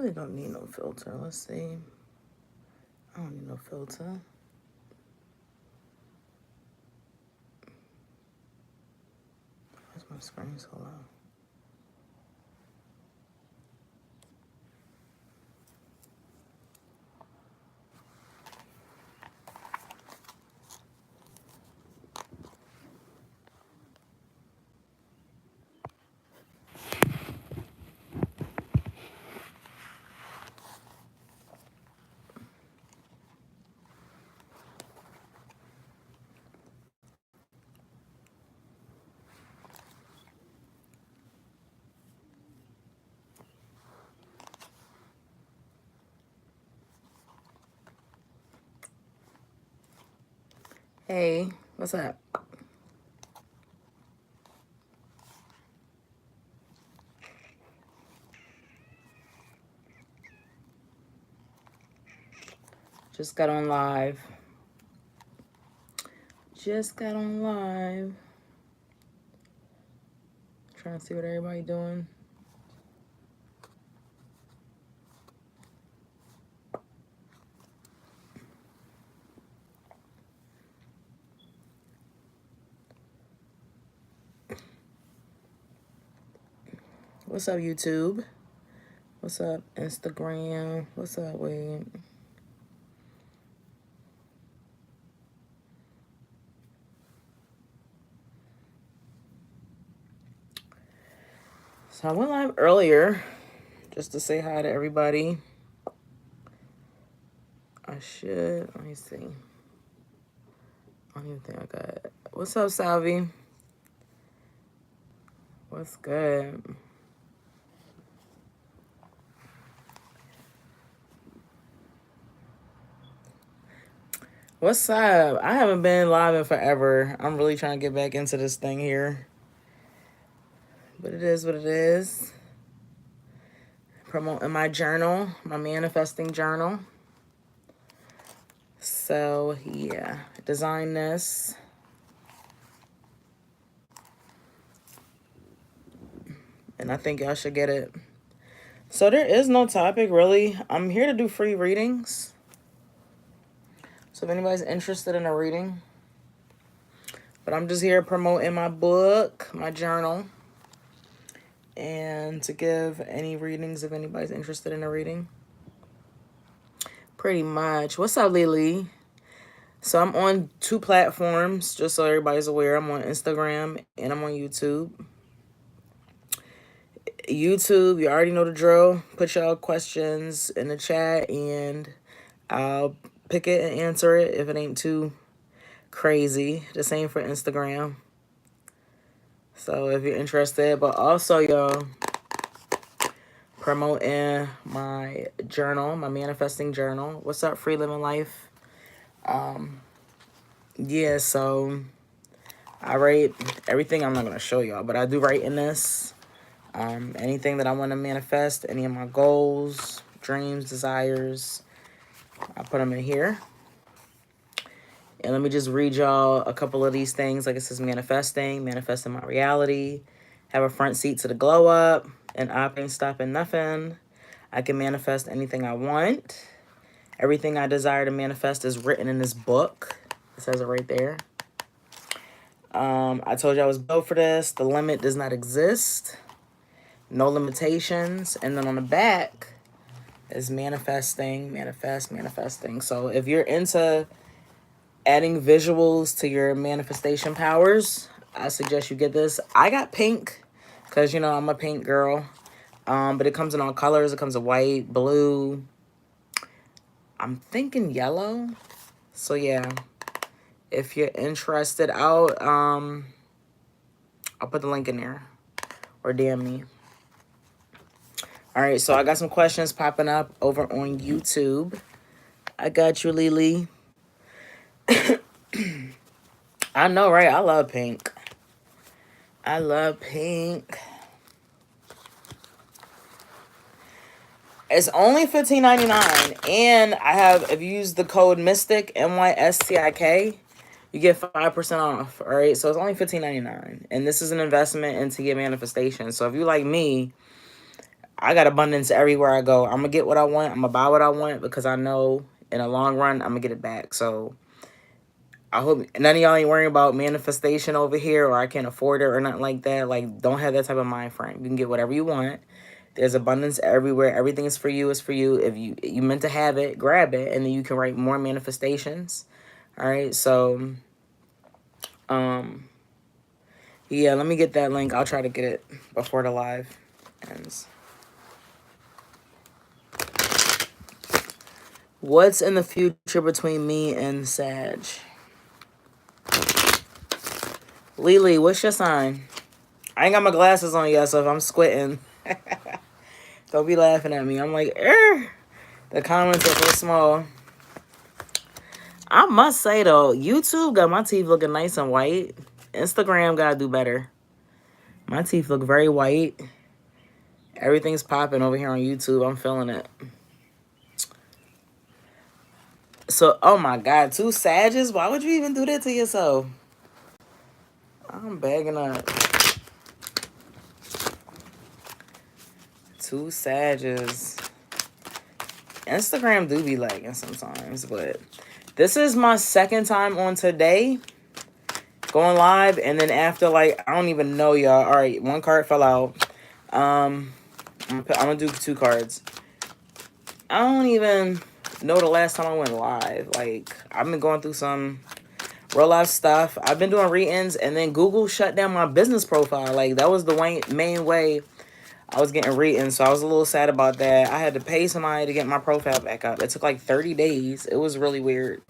really don't need no filter. Let's see. I don't need no filter. Why's my screen so low? Hey, what's up? Just got on live. Just got on live. Trying to see what everybody doing. What's up, YouTube? What's up, Instagram? What's up, wait? So I went live earlier just to say hi to everybody. I should, let me see. I don't even think I got it. What's up, Salvi? What's good? What's up? I haven't been live in forever. I'm really trying to get back into this thing here. But it is what it is. Promoting my journal, my manifesting journal. So, yeah. Design this. And I think y'all should get it. So there is no topic, really. I'm here to do free readings. So if anybody's interested in a reading. But I'm just here promoting my book, my journal. And to give any readings if anybody's interested in a reading. Pretty much. What's up, Lily? So I'm on 2 platforms, just so everybody's aware. I'm on Instagram and I'm on YouTube. YouTube, you already know the drill. Put y'all questions in the chat and I'll pick it and answer it if it ain't too crazy. The same for Instagram. So if you're interested, but also, y'all, promoting my journal, my manifesting journal. What's up, Free Living Life? Yeah, so I write everything. I'm not going to show y'all, but I do write in this. Anything that I want to manifest, any of my goals, dreams, desires, I put them in here. And let me just read y'all a couple of these things. Like it says manifesting my reality, have a front seat to the glow up, and I ain't stopping nothing. I can manifest anything I want. Everything I desire to manifest is written in this book. It says it right there. I told you I was built for this. The limit does not exist. No limitations. And then on the back is manifesting, manifesting. So if you're into adding visuals to your manifestation powers, I suggest you get this. I got pink because, you know, I'm a pink girl. But it comes in all colors. It comes in white, blue. I'm thinking yellow. So, yeah. If you're interested, I'll put the link in there. Or DM me. All right, so I got some questions popping up over on YouTube. I got you, Lily. I know, right? I love pink. I love pink. It's only $15.99, and I have, if you use the code MYSTIK, MYSTIK, you get 5% off. All right, so it's only $15.99, and this is an investment into your manifestation. So if you like me, I got abundance everywhere I go. I'm going to get what I want. I'm going to buy what I want because I know in the long run, I'm going to get it back. So I hope none of y'all ain't worrying about manifestation over here or I can't afford it or nothing like that. Like, don't have that type of mind frame. You can get whatever you want. There's abundance everywhere. Everything is for you. It's for you. If you meant to have it, grab it, and then you can write more manifestations. All right. So, yeah. Let me get that link. I'll try to get it before the live ends. What's in the future between me and Sag? Lily, what's your sign? I ain't got my glasses on yet, so if I'm squinting, don't be laughing at me. I'm like, the comments are so small. I must say, though, YouTube got my teeth looking nice and white. Instagram got to do better. My teeth look very white. Everything's popping over here on YouTube. I'm feeling it. So, oh my God, 2 Sages? Why would you even do that to yourself? I'm bagging up. 2 Sages. Instagram do be lagging sometimes, but this is my second time on today going live, and then after, like, I don't even know, y'all. All right, 1 card fell out. I'm gonna do 2 cards. I don't even know the last time I went live. Like, I've been going through some real life stuff. I've been doing readings, and then Google shut down my business profile. Like, that was the main way I was getting readings, so I was a little sad about that. I had to pay somebody to get my profile back up. It took like 30 days. It was really weird.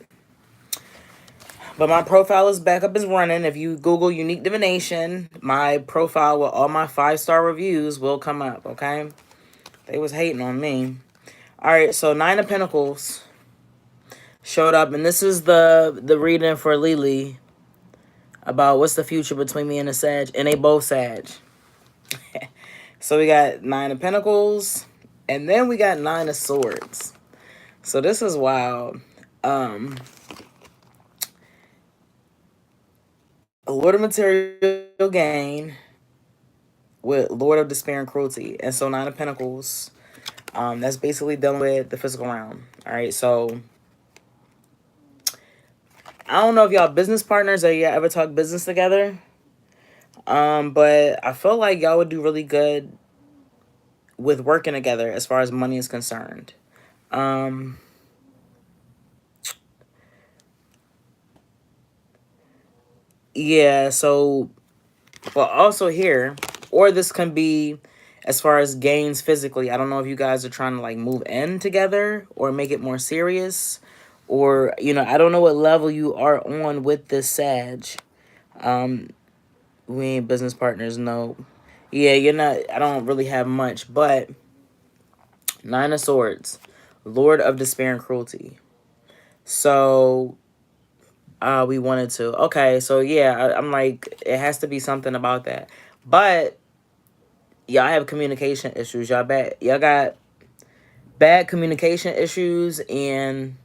But my profile is back up, is running. If you Google Unique Divination, my profile with all my 5-star reviews will come up, okay? They was hating on me. All right, so 9 of Pentacles showed up, and this is the reading for Lily about what's the future between me and the Sag, and they both Sag. So we got 9 of Pentacles, and then we got 9 of Swords. So this is wild. A Lord of Material Gain with Lord of Despair and Cruelty. And so 9 of Pentacles, that's basically dealing with the physical realm. All right, so I don't know if y'all business partners or y'all ever talk business together. But I feel like y'all would do really good with working together as far as money is concerned. Yeah, so, but also here, or this can be as far as gains physically. I don't know if you guys are trying to like move in together or make it more serious, or, you know, I don't know what level you are on with this Sag. We ain't business partners, no. Yeah, you're not, I don't really have much, but 9 of Swords, Lord of Despair and Cruelty. So, we wanted to. Okay, so yeah, I'm like, it has to be something about that. But y'all have communication issues. Y'all got bad communication issues, and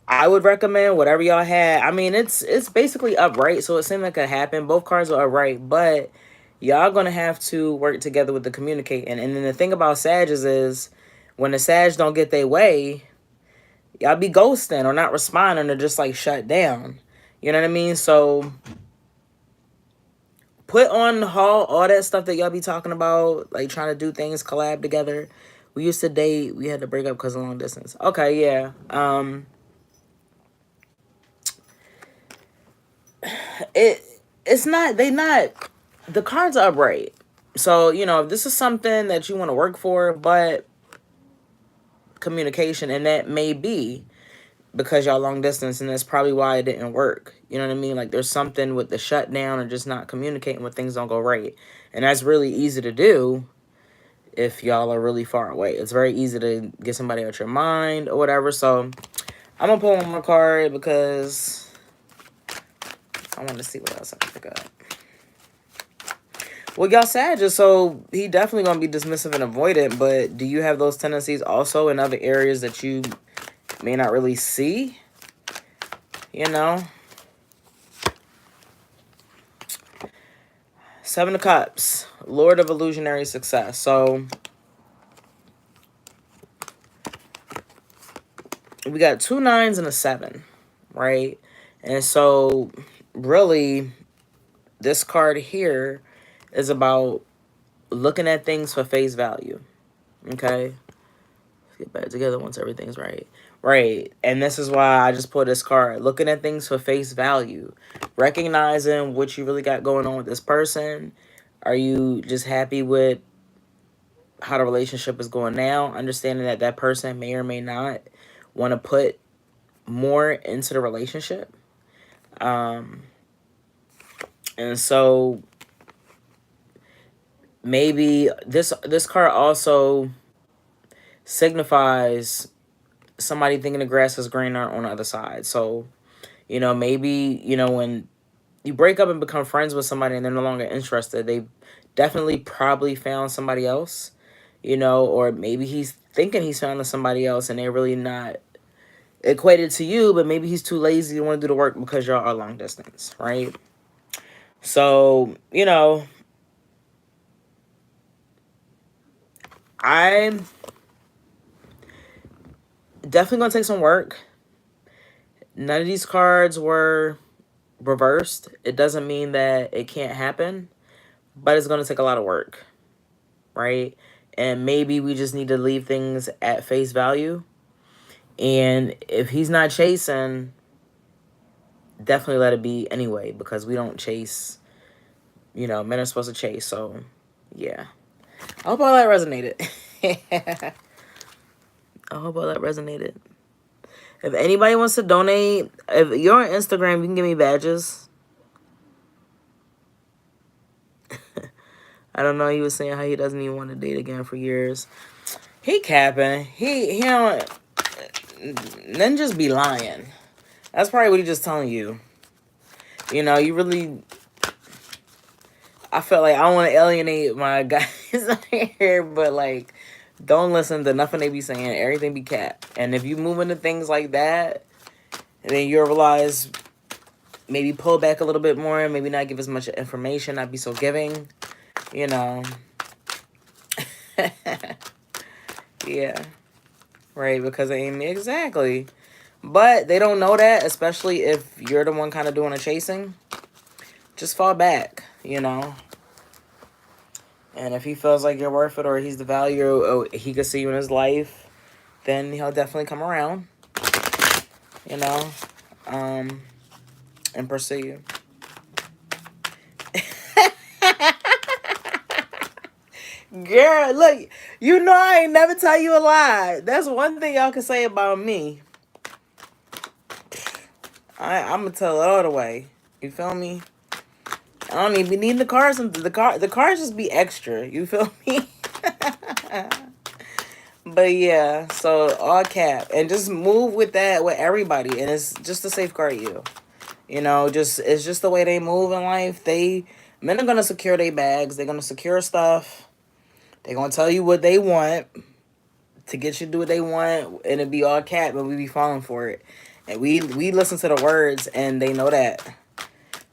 I would recommend whatever y'all had. I mean, it's basically upright, so it seemed like it happened. Both cards are upright, but y'all gonna have to work together with the communicating. And then the thing about Sages is when the Sag don't get their way, y'all be ghosting or not responding or just like shut down. You know what I mean? So put on all that stuff that y'all be talking about, like trying to do things, collab together. We used to date. We had to break up because of long distance. Okay, yeah. It's not, the cards are upright. So, you know, if this is something that you want to work for, but communication, and that may be because y'all long distance, and that's probably why it didn't work. You know what I mean? Like, there's something with the shutdown or just not communicating when things don't go right. And that's really easy to do if y'all are really far away. It's very easy to get somebody out your mind or whatever. So I'm gonna pull one more card because I want to see what else I can pick up. Well, y'all Sagittarius, so he definitely gonna be dismissive and avoidant, but do you have those tendencies also in other areas that you may not really see? You know? 7 of Cups, Lord of Illusionary Success. So we got 2 9s and a 7, right? And so really this card here is about looking at things for face value. Okay? Let's get back together once everything's right. Right. And this is why I just pulled this card. Looking at things for face value. Recognizing what you really got going on with this person. Are you just happy with how the relationship is going now? Understanding that that person may or may not want to put more into the relationship. And so maybe this card also signifies somebody thinking the grass is greener on the other side. So, you know, maybe, you know, when you break up and become friends with somebody and they're no longer interested, they definitely probably found somebody else, you know, or maybe he's thinking he's found somebody else and they're really not equated to you, but maybe he's too lazy to want to do the work because y'all are long distance, right? So, you know, I'm definitely going to take some work. None of these cards were reversed. It doesn't mean that it can't happen, but it's going to take a lot of work, right? And maybe we just need to leave things at face value. And if he's not chasing, definitely let it be anyway, because we don't chase, you know, men are supposed to chase. So, yeah. I hope all that resonated. I hope all that resonated. If anybody wants to donate, if you're on Instagram, you can give me badges. I don't know. He was saying how he doesn't even want to date again for years. He capping. He don't. Then just be lying. That's probably what he's just telling you. You know, you really. I felt like I don't want to alienate my guys here, but like, don't listen to nothing they be saying. Everything be cap. And if you move into things like that, and then you realize maybe pull back a little bit more, maybe not give as much information, not be so giving, you know. Yeah. Right, because they ain't exactly. But they don't know that, especially if you're the one kind of doing the chasing. Just fall back, you know. And if he feels like you're worth it or he's the value or he could see you in his life, then he'll definitely come around, you know, and pursue you. Girl, look, you know I ain't never tell you a lie. That's one thing y'all can say about me. I'm going to tell it all the way. You feel me? I don't even need the cars. The cars just be extra. You feel me? But yeah, so all cap. And just move with that with everybody. And it's just to safeguard you. You know, it's just the way they move in life. Men are going to secure their bags. They're going to secure stuff. They're going to tell you what they want to get you to do what they want. And it be all cap, but we be falling for it. And we listen to the words and they know that.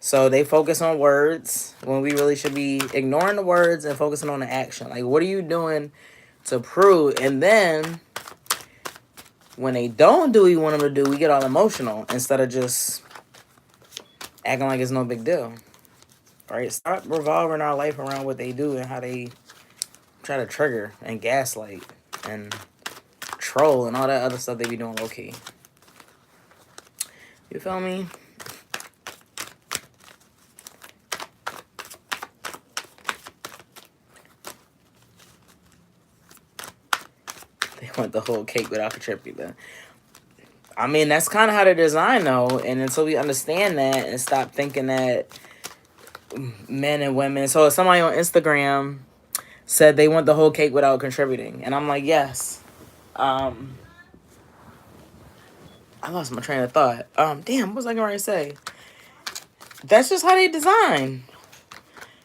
So they focus on words when we really should be ignoring the words and focusing on the action. Like, what are you doing to prove? And then when they don't do what you want them to do, we get all emotional instead of just acting like it's no big deal. Right? Stop revolving our life around what they do and how they try to trigger and gaslight and troll and all that other stuff they be doing low key. You feel me? They want the whole cake without contributing. I mean, that's kind of how they're designed, though. And until we understand that and stop thinking that men and women... So somebody on Instagram said they want the whole cake without contributing. And I'm like, yes. I lost my train of thought. Damn, what was I going to say? That's just how they design.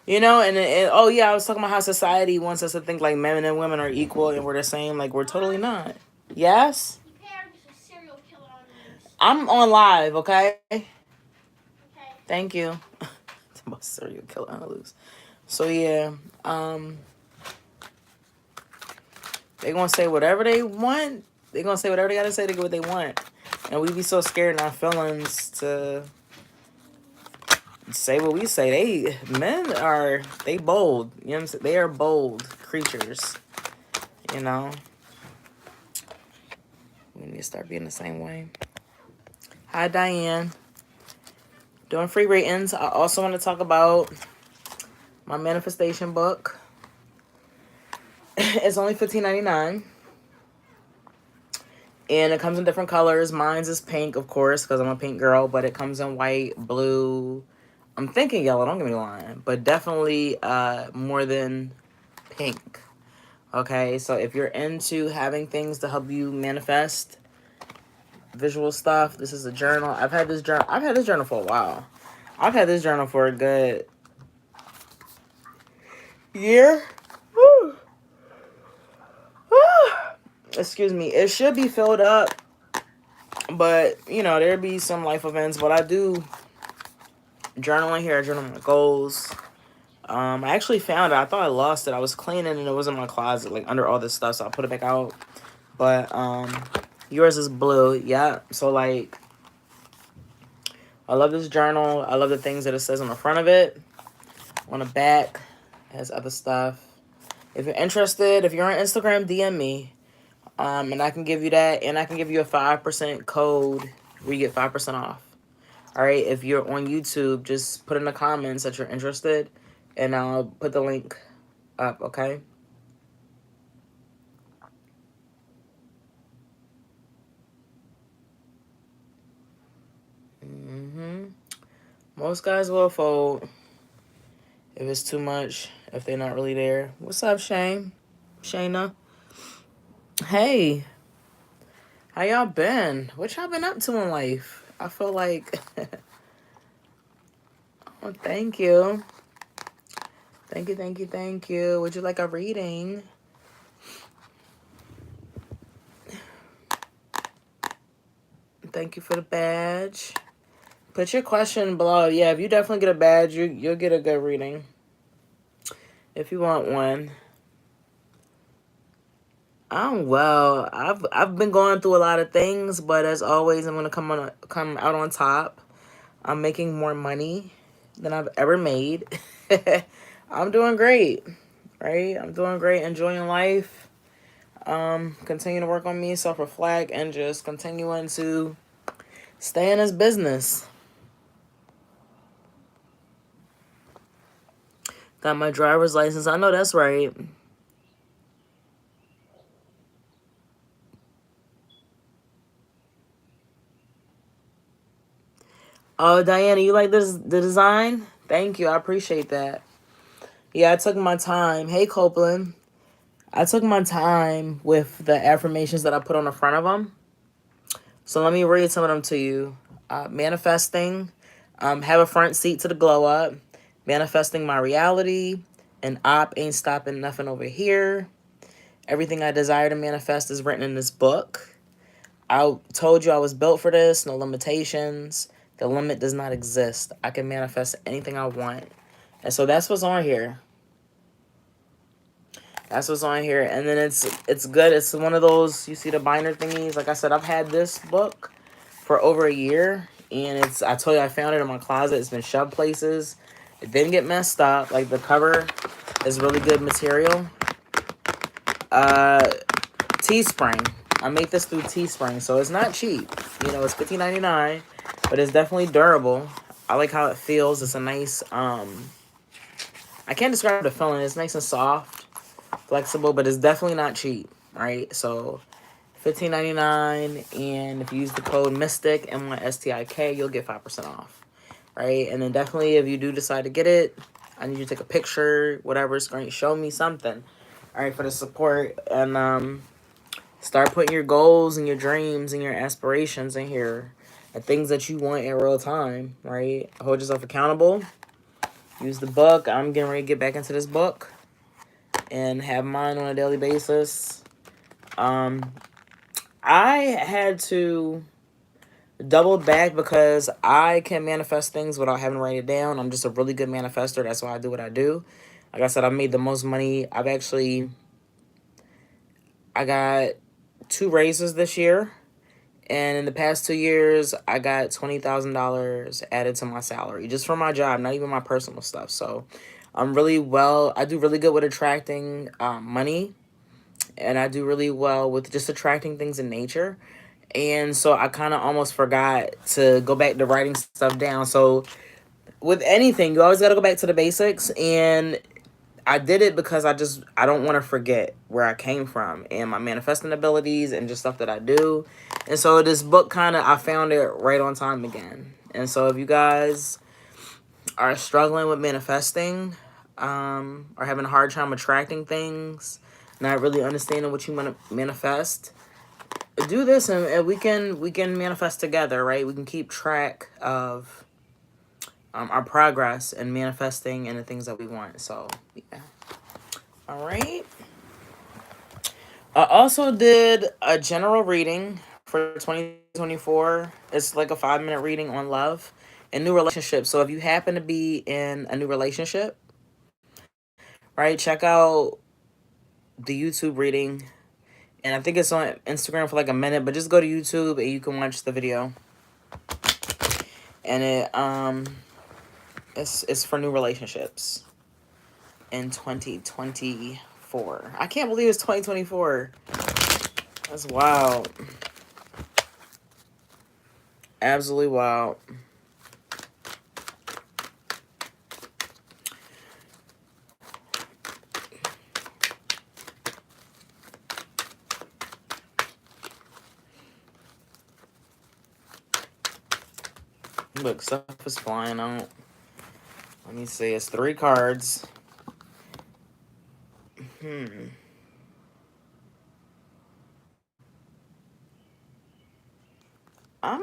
You know, and oh yeah, I was talking about how society wants us to think like men and women are equal and we're the same. Like, we're totally not. Yes? I'm on live, okay? Okay. Thank you. It's about serial killer on the loose. So yeah, they gonna say whatever they want They gonna say whatever they gotta say to get what they want. And we be so scared in our feelings to say what we say. They bold. You know what I'm saying? They are bold creatures. You know? We need to start being the same way. Hi, Diane. Doing free ratings. I also want to talk about my manifestation book. It's only $15.99. And it comes in different colors. Mine's is pink, of course, because I'm a pink girl. But it comes in white, blue. I'm thinking yellow, don't get me lying. But definitely more than pink. Okay, so if you're into having things to help you manifest visual stuff, this is a journal. I've had this journal for a while. I've had this journal for a good year. Woo. Excuse me. It should be filled up, but you know there'd be some life events. But I do journal in here. I journal my goals. I actually found it. I thought I lost it. I was cleaning and it was in my closet, like under all this stuff. So I put it back out. But yours is blue. Yeah. So like, I love this journal. I love the things that it says on the front of it. On the back, it has other stuff. If you're interested, if you're on Instagram, DM me. And I can give you that. And I can give you a 5% code where you get 5% off. All right. If you're on YouTube, just put in the comments that you're interested. And I'll put the link up, okay? Most guys will fold if it's too much, if they're not really there. What's up, Shane? Shayna? Hey, how y'all been? What y'all been up to in life? I feel like... Oh, thank you. Thank you, thank you, thank you. Would you like a reading? Thank you for the badge. Put your question below. Yeah, if you definitely get a badge, you'll get a good reading. If you want one. I'm well. I've been going through a lot of things, but as always, I'm gonna come out on top. I'm making more money than I've ever made. I'm doing great, right? I'm doing great, enjoying life. Continuing to work on me, self-reflect, and just continuing to stay in this business. Got my driver's license. I know that's right. Oh, Diana, you like the design? Thank you. I appreciate that. Yeah, I took my time. Hey, Copeland. I took my time with the affirmations that I put on the front of them. So let me read some of them to you. Manifesting. Have a front seat to the glow up. Manifesting my reality. And op ain't stopping nothing over here. Everything I desire to manifest is written in this book. I told you I was built for this. No limitations. The limit does not exist. I can manifest anything I want. And so that's what's on here. That's what's on here. And then it's good. It's one of those, you see the binder thingies. Like I said, I've had this book for over a year. And I told you I found it in my closet. It's been shoved places. It didn't get messed up. Like the cover is really good material. Teespring. I make this through Teespring. So it's not cheap. You know, it's $15.99. But it's definitely durable. I like how it feels. It's a nice, I can't describe the feeling. It's nice and soft, flexible, but it's definitely not cheap, right? So $15.99, and if you use the code MYSTIK, MYSTIK, you'll get 5% off, right? And then definitely if you do decide to get it, I need you to take a picture, whatever, it's going to show me something, all right, for the support, and start putting your goals and your dreams and your aspirations in here, and things that you want in real time, right? Hold yourself accountable. Use the book. I'm getting ready to get back into this book and have mine on a daily basis. I had to double back because I can manifest things without having to write it down. I'm just a really good manifester. That's why I do what I do. Like I said, I made the most money. I got 2 raises this year. And in the past 2 years, I got $20,000 added to my salary just from my job, not even my personal stuff. So I do really good with attracting money, and I do really well with just attracting things in nature. And so I kind of almost forgot to go back to writing stuff down. So with anything, you always got to go back to the basics. And I did it because I don't want to forget where I came from and my manifesting abilities and just stuff that I do. And so this book I found it right on time again. And so if you guys are struggling with manifesting, or having a hard time attracting things, not really understanding what you want to manifest, do this, and we can manifest together, right? We can keep track of our progress and manifesting and the things that we want. So yeah. All right. I also did a general reading for 2024. It's like a 5-minute reading on love and new relationships. So if you happen to be in a new relationship, right, check out the YouTube reading. And I think it's on Instagram for like a minute, but just go to YouTube and you can watch the video. And it's for new relationships in 2024. I can't believe it's 2024. That's wild. Absolutely wild. Look, stuff is flying out. Let me see. It's 3 cards. I'm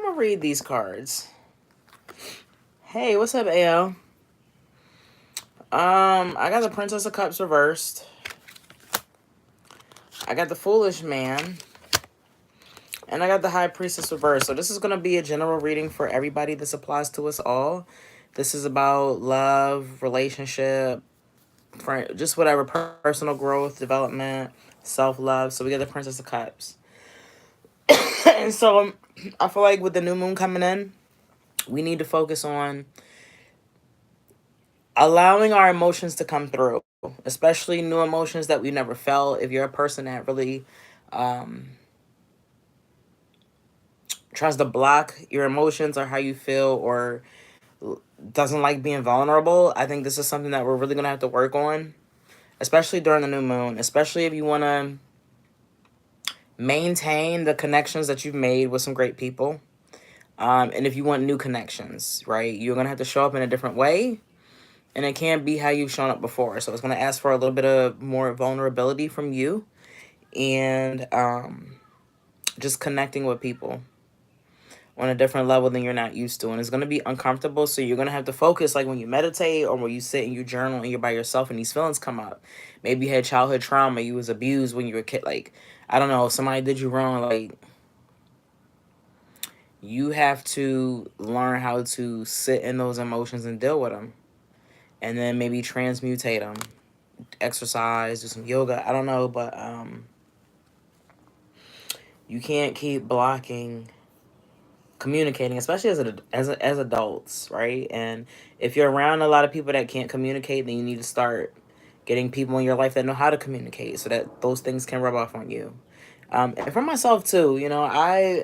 gonna read these cards. Hey, what's up, AL? I got the Princess of Cups reversed. I got the Foolish Man. And I got the High Priestess reversed. So this is going to be a general reading for everybody. This applies to us all. This is about love, relationship, just whatever, personal growth, development, self-love. So we got the Princess of Cups. And so I feel like with the new moon coming in, we need to focus on allowing our emotions to come through, especially new emotions that we never felt. If you're a person that really tries to block your emotions or how you feel, or doesn't like being vulnerable, I think this is something that we're really going to have to work on, especially during the new moon, especially if you want to maintain the connections that you've made with some great people. And if you want new connections, right, you're going to have to show up in a different way. And it can't be how you've shown up before. So it's going to ask for a little bit of more vulnerability from you. And just connecting with people on a different level than you're not used to. And it's going to be uncomfortable. So you're going to have to focus, like when you meditate or when you sit and you journal and you're by yourself and these feelings come up. Maybe you had childhood trauma. You was abused when you were a kid. Like, I don't know, somebody did you wrong. Like, you have to learn how to sit in those emotions and deal with them. And then maybe transmutate them. Exercise, do some yoga. I don't know, but you can't keep blocking communicating, especially as adults, right? And if you're around a lot of people that can't communicate, then you need to start getting people in your life that know how to communicate, so that those things can rub off on you. And for myself too, I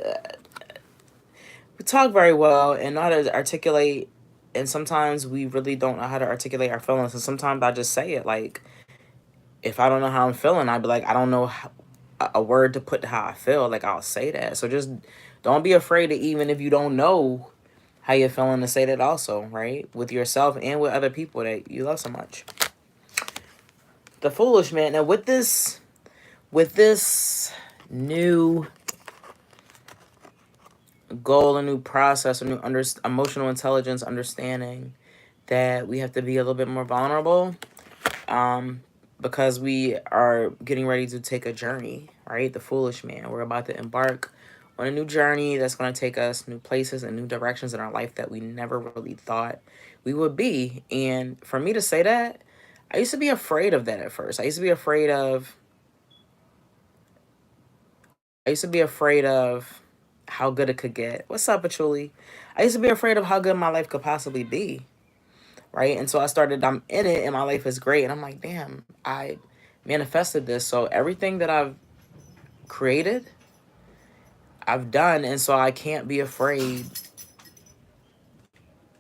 talk very well and know how to articulate, and sometimes we really don't know how to articulate our feelings. And sometimes I just say it, like, if I don't know how I'm feeling, I'd be like, I don't know a word to put to how I feel. Like, I'll say that. So just don't be afraid to, even if you don't know how you're feeling, to say that also, right? With yourself and with other people that you love so much. The Foolish Man. Now with this new goal, a new process, a new emotional intelligence, understanding that we have to be a little bit more vulnerable, because we are getting ready to take a journey, right? The Foolish Man. We're about to embark on a new journey that's going to take us new places and new directions in our life that we never really thought we would be. And for me to say that, I used to be afraid of that at first. I used to be afraid of I used to be afraid of how good it could get. What's up, Achuli? I used to be afraid of how good my life could possibly be, right? And so I'm in it, and my life is great. And I'm like, damn, I manifested this. So everything that I've created, I've done. And so I can't be afraid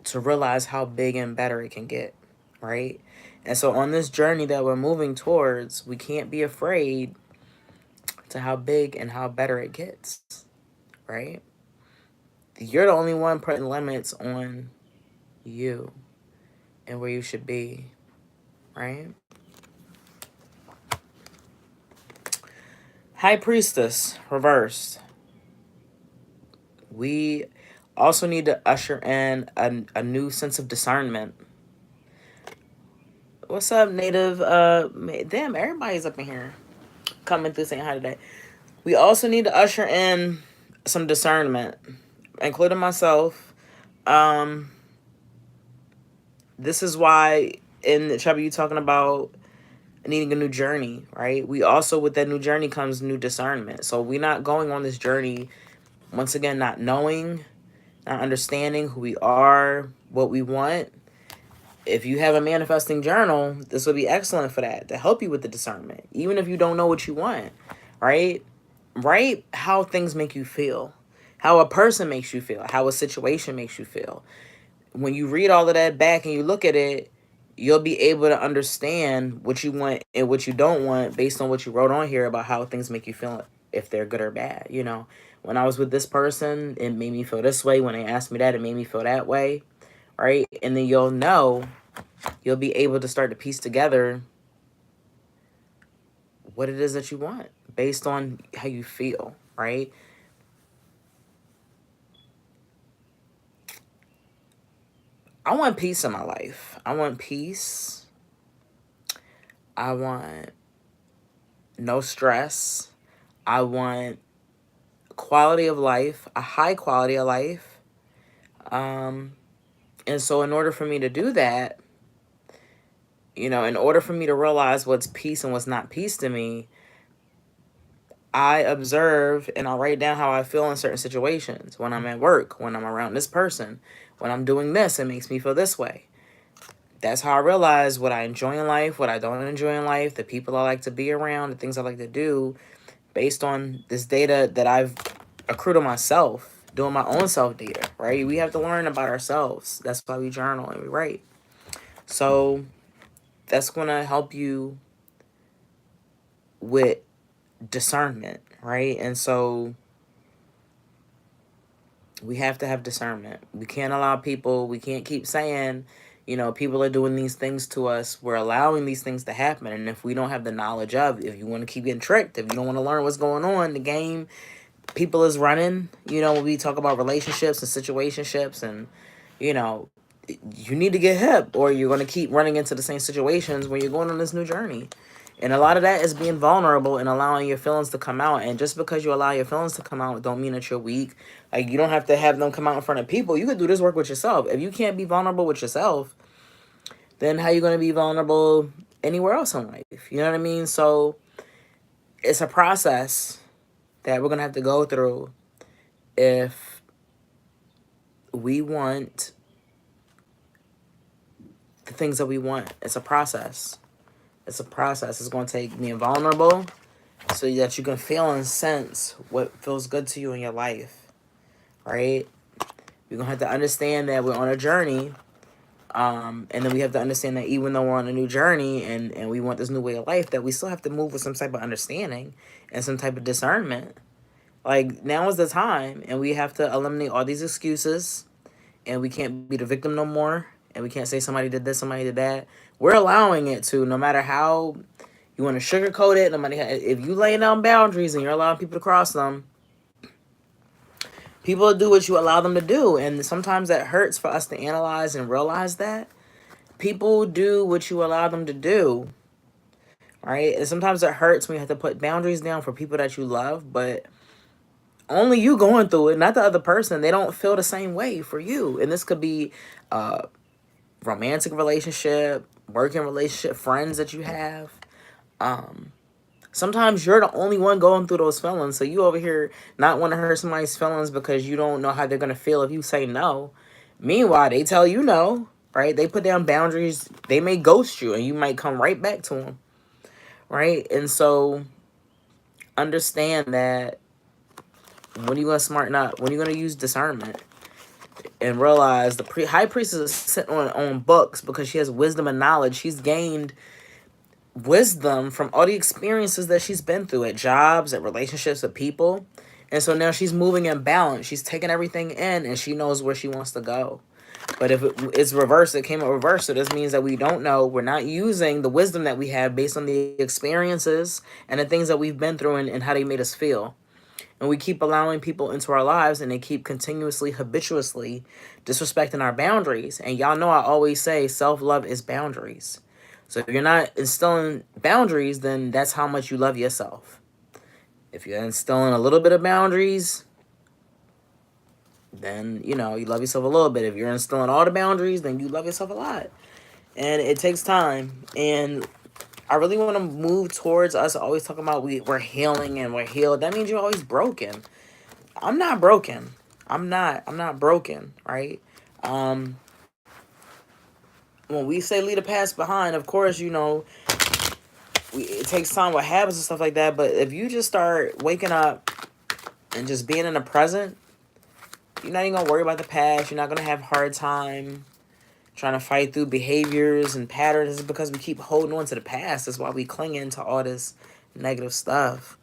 to realize how big and better it can get, right? And so on this journey that we're moving towards, we can't be afraid to how big and how better it gets, right? You're the only one putting limits on you and where you should be, right? High Priestess, reversed. We also need to usher in a new sense of discernment. What's up, Native? Damn, everybody's up in here coming through saying hi today. We also need to usher in some discernment, including myself. This is why in the chapter you're talking about needing a new journey, right? We also, with that new journey comes new discernment. So we're not going on this journey, once again, not knowing, not understanding who we are, what we want. If you have a manifesting journal, this will be excellent for that, to help you with the discernment. Even if you don't know what you want, right? Write how things make you feel, how a person makes you feel, how a situation makes you feel. When you read all of that back and you look at it, you'll be able to understand what you want and what you don't want based on what you wrote on here about how things make you feel, if they're good or bad. You know, when I was with this person, it made me feel this way. When they asked me that, it made me feel that way, right? And then you'll be able to start to piece together what it is that you want based on how you feel, right? I want peace in my life. I want peace. I want no stress. I want quality of life, a high quality of life. And so in order for me to do that, you know, in order for me to realize what's peace and what's not peace to me, I observe and I write down how I feel in certain situations. When I'm at work, when I'm around this person, when I'm doing this, it makes me feel this way. That's how I realize what I enjoy in life, what I don't enjoy in life, the people I like to be around, the things I like to do, based on this data that I've accrued on myself, doing my own self data, right? We have to learn about ourselves. That's why we journal and we write. So that's going to help you with discernment, right? And so we have to have discernment. We can't allow people, we can't keep saying, you know, people are doing these things to us. We're allowing these things to happen. And if we don't have the knowledge of, if you want to keep getting tricked, if you don't want to learn what's going on, the game people is running, you know, when we talk about relationships and situationships, and, you know, you need to get hip or you're going to keep running into the same situations when you're going on this new journey. And a lot of that is being vulnerable and allowing your feelings to come out. And just because you allow your feelings to come out don't mean that you're weak. Like, you don't have to have them come out in front of people. You could do this work with yourself. If you can't be vulnerable with yourself, then how you going to be vulnerable anywhere else in life? You know what I mean? So it's a process that we're going to have to go through if we want the things that we want. It's a process. It's a process. It's going to take being vulnerable so that you can feel and sense what feels good to you in your life, right? We're going to have to understand that we're on a journey. And then we have to understand that even though we're on a new journey and we want this new way of life, that we still have to move with some type of understanding and some type of discernment. Like, now is the time, and we have to eliminate all these excuses, and we can't be the victim no more, and we can't say somebody did this, somebody did that. We're allowing it to, no matter how you want to sugarcoat it, if you lay down boundaries and you're allowing people to cross them, people do what you allow them to do. And sometimes that hurts for us to analyze and realize that. People do what you allow them to do, right? And sometimes it hurts when you have to put boundaries down for people that you love, but only you going through it, not the other person. They don't feel the same way for you. And this could be a romantic relationship, working relationship, friends that you have. Sometimes you're the only one going through those feelings. So you over here not want to hurt somebody's feelings because you don't know how they're going to feel if you say no. Meanwhile, they tell you no, right? They put down boundaries. They may ghost you and you might come right back to them, right? And so understand that when you going to smarten up, when you're going to use discernment and realize the high priestess is sitting on books because she has wisdom and knowledge. She's gained wisdom from all the experiences that she's been through at jobs, at relationships with people. And so now she's moving in balance. She's taking everything in and she knows where she wants to go. But if it's reversed, it came out reversed. So this means that we don't know. We're not using the wisdom that we have based on the experiences and the things that we've been through and how they made us feel. And we keep allowing people into our lives and they keep continuously, habituously disrespecting our boundaries. And y'all know I always say self-love is boundaries. So if you're not instilling boundaries, then that's how much you love yourself. If you're instilling a little bit of boundaries, then, you know, you love yourself a little bit. If you're instilling all the boundaries, then you love yourself a lot. And it takes time. And I really want to move towards us always talking about we're healing and we're healed. That means you're always broken. I'm not broken. I'm not broken, right? When we say leave the past behind, of course, you know, it takes time, what happens and stuff like that. But if you just start waking up and just being in the present, you're not even going to worry about the past. You're not going to have a hard time trying to fight through behaviors and patterns because we keep holding on to the past. That's why we cling into all this negative stuff.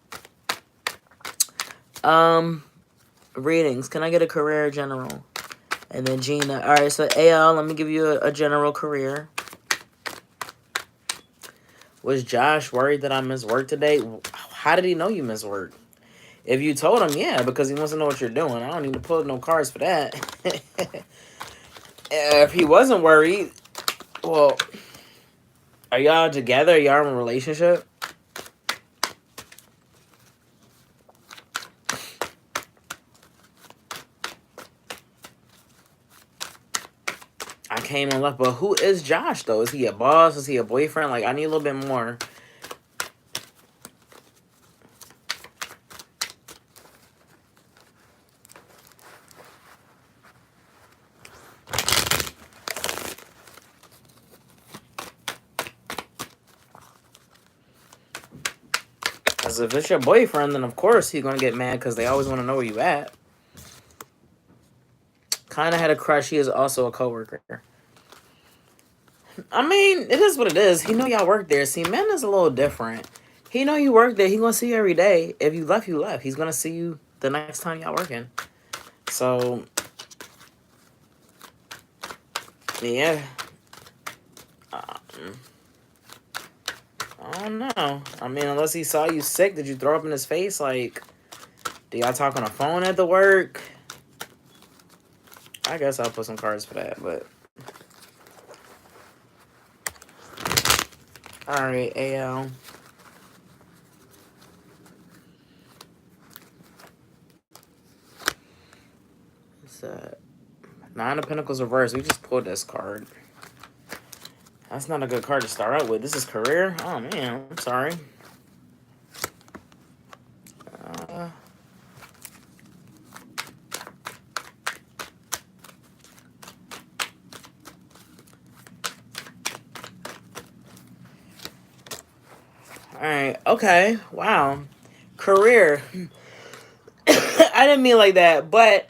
Readings. Can I get a career general? And then Gina. All right, so AL, let me give you a general career. Was Josh worried that I missed work today? How did he know you missed work? If you told him, yeah, because he wants to know what you're doing. I don't need to pull no cards for that. If he wasn't worried, well, are y'all together? Are y'all in a relationship? I came and left, but who is Josh, though? Is he a boss? Is he a boyfriend? Like, I need a little bit more. Because if it's your boyfriend, then of course he's going to get mad because they always want to know where you at. Kind of had a crush. He is also a coworker. I mean, it is what it is. He know y'all work there. See, men is a little different. He know you work there. He gonna see you every day. If you left, you left. He's gonna see you the next time y'all working. So, yeah. I don't know. I mean, unless he saw you sick, did you throw up in his face? Like, do y'all talk on the phone at the work? I guess I'll put some cards for that, but... Alright, AL. What's that? Nine of Pentacles reversed. We just pulled this card. That's not a good card to start out with. This is career? Oh, man. I'm sorry. Alright. Okay. Wow. Career. I didn't mean like that, but...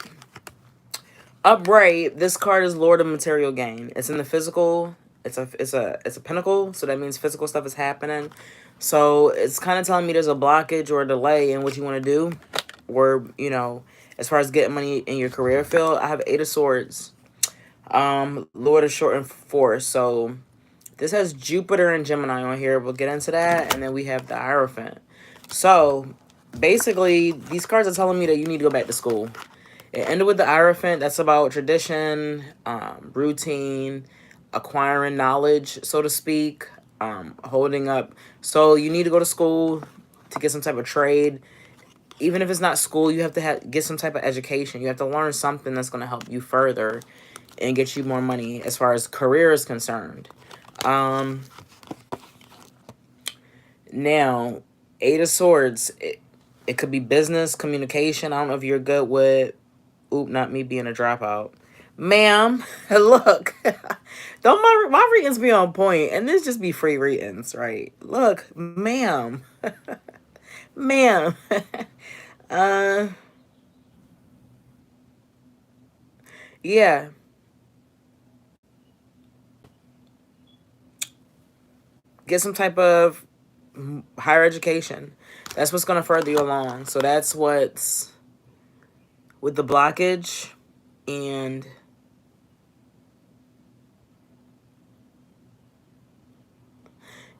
Upright, this card is Lord of Material Gain. It's in the physical. It's a pinnacle, so that means physical stuff is happening. So it's kind of telling me there's a blockage or a delay in what you want to do, or you know, as far as getting money in your career field. I have Eight of Swords, Lord of Short and Force. So this has Jupiter and Gemini on here. We'll get into that, and then we have the Hierophant. So basically, these cards are telling me that you need to go back to school. It ended with the Hierophant. That's about tradition, routine, acquiring knowledge, so to speak, holding up. So you need to go to school to get some type of trade. Even if it's not school, you have to get some type of education. You have to learn something that's going to help you further and get you more money as far as career is concerned. Now, Eight of Swords. It could be business, communication. I don't know if you're good with, not me being a dropout. Ma'am, look, don't my readings be on point, and this just be free readings, right? Look, ma'am, ma'am, uh, yeah, get some type of higher education. That's what's gonna further you along. So that's what's with the blockage, and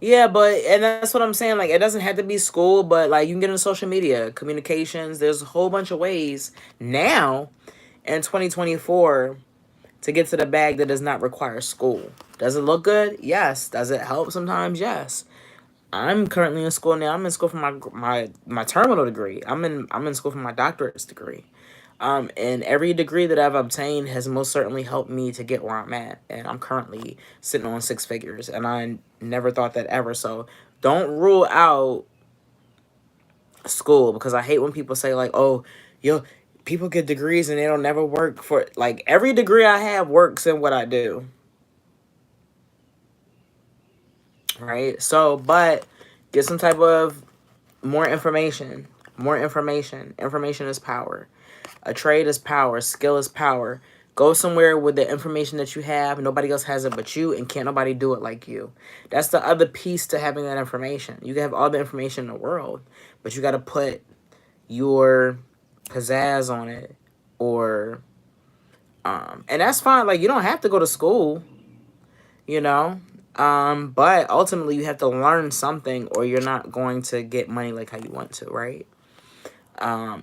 yeah, and that's what I'm saying. Like, it doesn't have to be school, but like you can get into social media, communications. There's a whole bunch of ways now in 2024 to get to the bag that does not require school. Does it look good? Yes. Does it help sometimes? Yes. I'm currently in school now. I'm in school for my terminal degree. I'm in school for my doctorate's degree. And every degree that I've obtained has most certainly helped me to get where I'm at. And I'm currently sitting on 6 figures. And I never thought that ever. So don't rule out school, because I hate when people say like, oh, yo, people get degrees and they don't never work for, like, every degree I have works in what I do. Right? So, but get some type of more information. More information. Information is power. A trade is power. Skill is power. Go somewhere with the information that you have. Nobody else has it but you, and can't nobody do it like you. That's the other piece to having that information. You can have all the information in the world, but you got to put your pizzazz on it, or and that's fine. Like, you don't have to go to school, you know. But ultimately you have to learn something, or you're not going to get money like how you want to, right?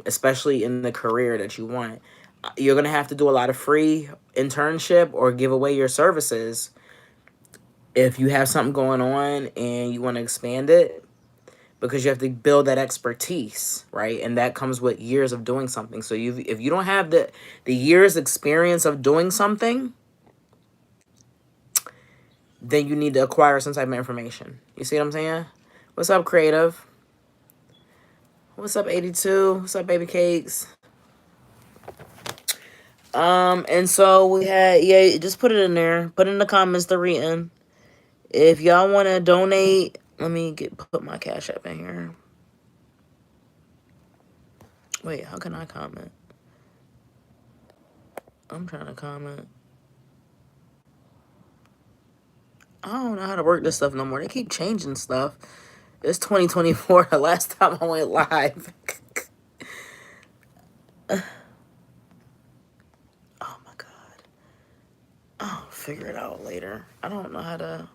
Especially in the career that you want. You're going to have to do a lot of free internship or give away your services if you have something going on and you want to expand it, because you have to build that expertise, right? And that comes with years of doing something. So if you don't have the years experience of doing something, then you need to acquire some type of information. You see what I'm saying? What's up, creative? What's up, 82? What's up, baby cakes? And so we had, yeah, just put it in there. Put it in the comments to reading. If y'all want to donate, let me put my Cash App in here. Wait, how can I comment? I'm trying to comment. I don't know how to work this stuff no more. They keep changing stuff. It's 2024. The last time I went live. Oh my god. I'll figure it out later. I don't know how to.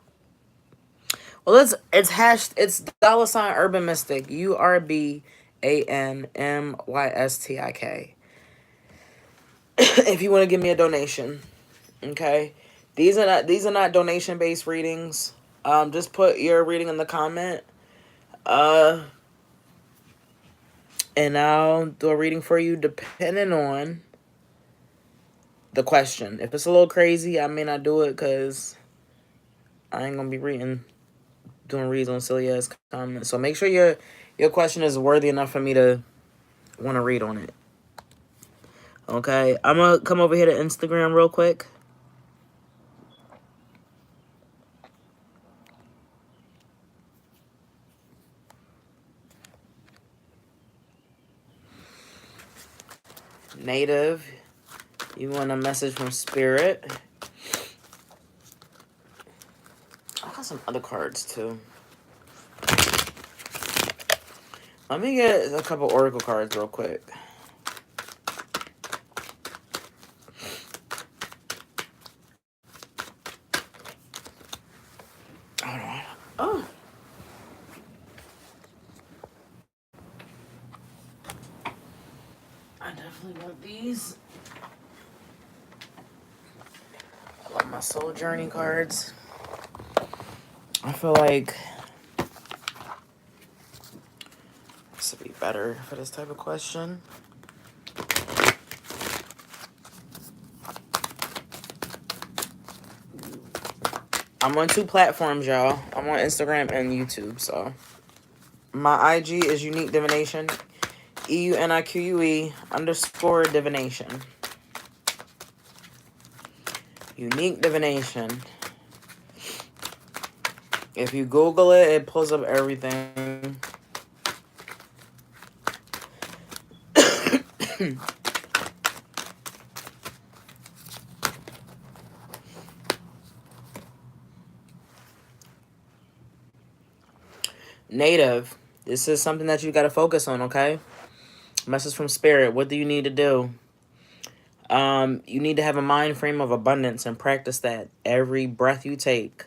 Well, it's hashed. It's $ Urban Mystik. URBANMYSTIK. If you want to give me a donation, okay. These are not donation based readings. Just put your reading in the comment. And I'll do a reading for you depending on the question. If it's a little crazy, I may not do it, because I ain't gonna be doing reads on silly ass comments. So make sure your question is worthy enough for me to want to read on it. Okay, I'm gonna come over here to Instagram real quick. Native, you want a message from Spirit? I got some other cards too. Let me get a couple Oracle cards real quick. Hold on. Oh. I definitely want these. I love my Soul Journey cards. I feel like this would be better for this type of question. I'm on 2 platforms, y'all. I'm on Instagram and YouTube, so My IG is Unique Divination. EUNIQUE_divination. Unique Divination. If you Google it, it pulls up everything. Native. This is something that you got to focus on, okay? Message from Spirit. What do you need to do? You need to have a mind frame of abundance and practice that every breath you take.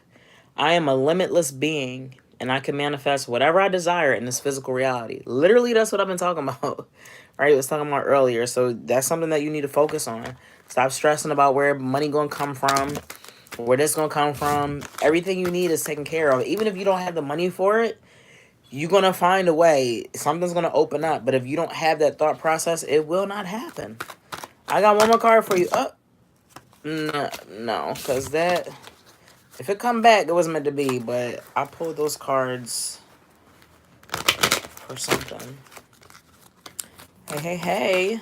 I am a limitless being, and I can manifest whatever I desire in this physical reality. Literally, that's what I've been talking about. Right? I was talking about earlier. So that's something that you need to focus on. Stop stressing about where money going to come from, where this going to come from. Everything you need is taken care of. Even if you don't have the money for it, you're going to find a way. Something's going to open up. But if you don't have that thought process, it will not happen. I got one more card for you. Oh, no, because that... If it come back, it wasn't meant to be, but I pulled those cards for something. Hey, hey, hey.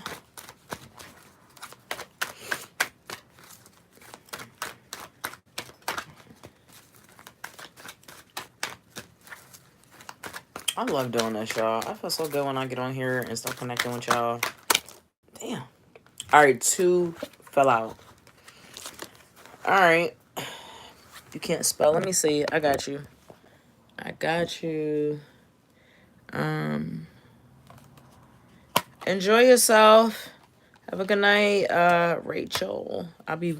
I love doing this, y'all. I feel so good when I get on here and start connecting with y'all. Damn. All right, 2 fell out. All right. You can't spell. Let me see. I got you. I got you. Enjoy yourself. Have a good night, Rachel. I'll be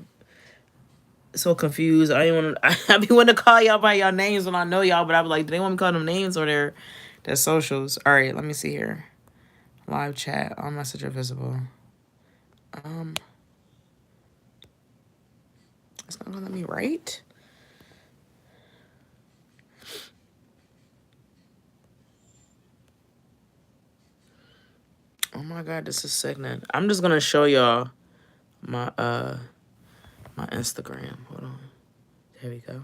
so confused. I be wanting to call y'all by y'all names when I know y'all, but I be like, do they want me to call them names or their socials? All right, let me see here. Live chat, all message visible. It's not gonna let me write. Oh my god, this is sickening. I'm just gonna show y'all my my Instagram. Hold on. There we go.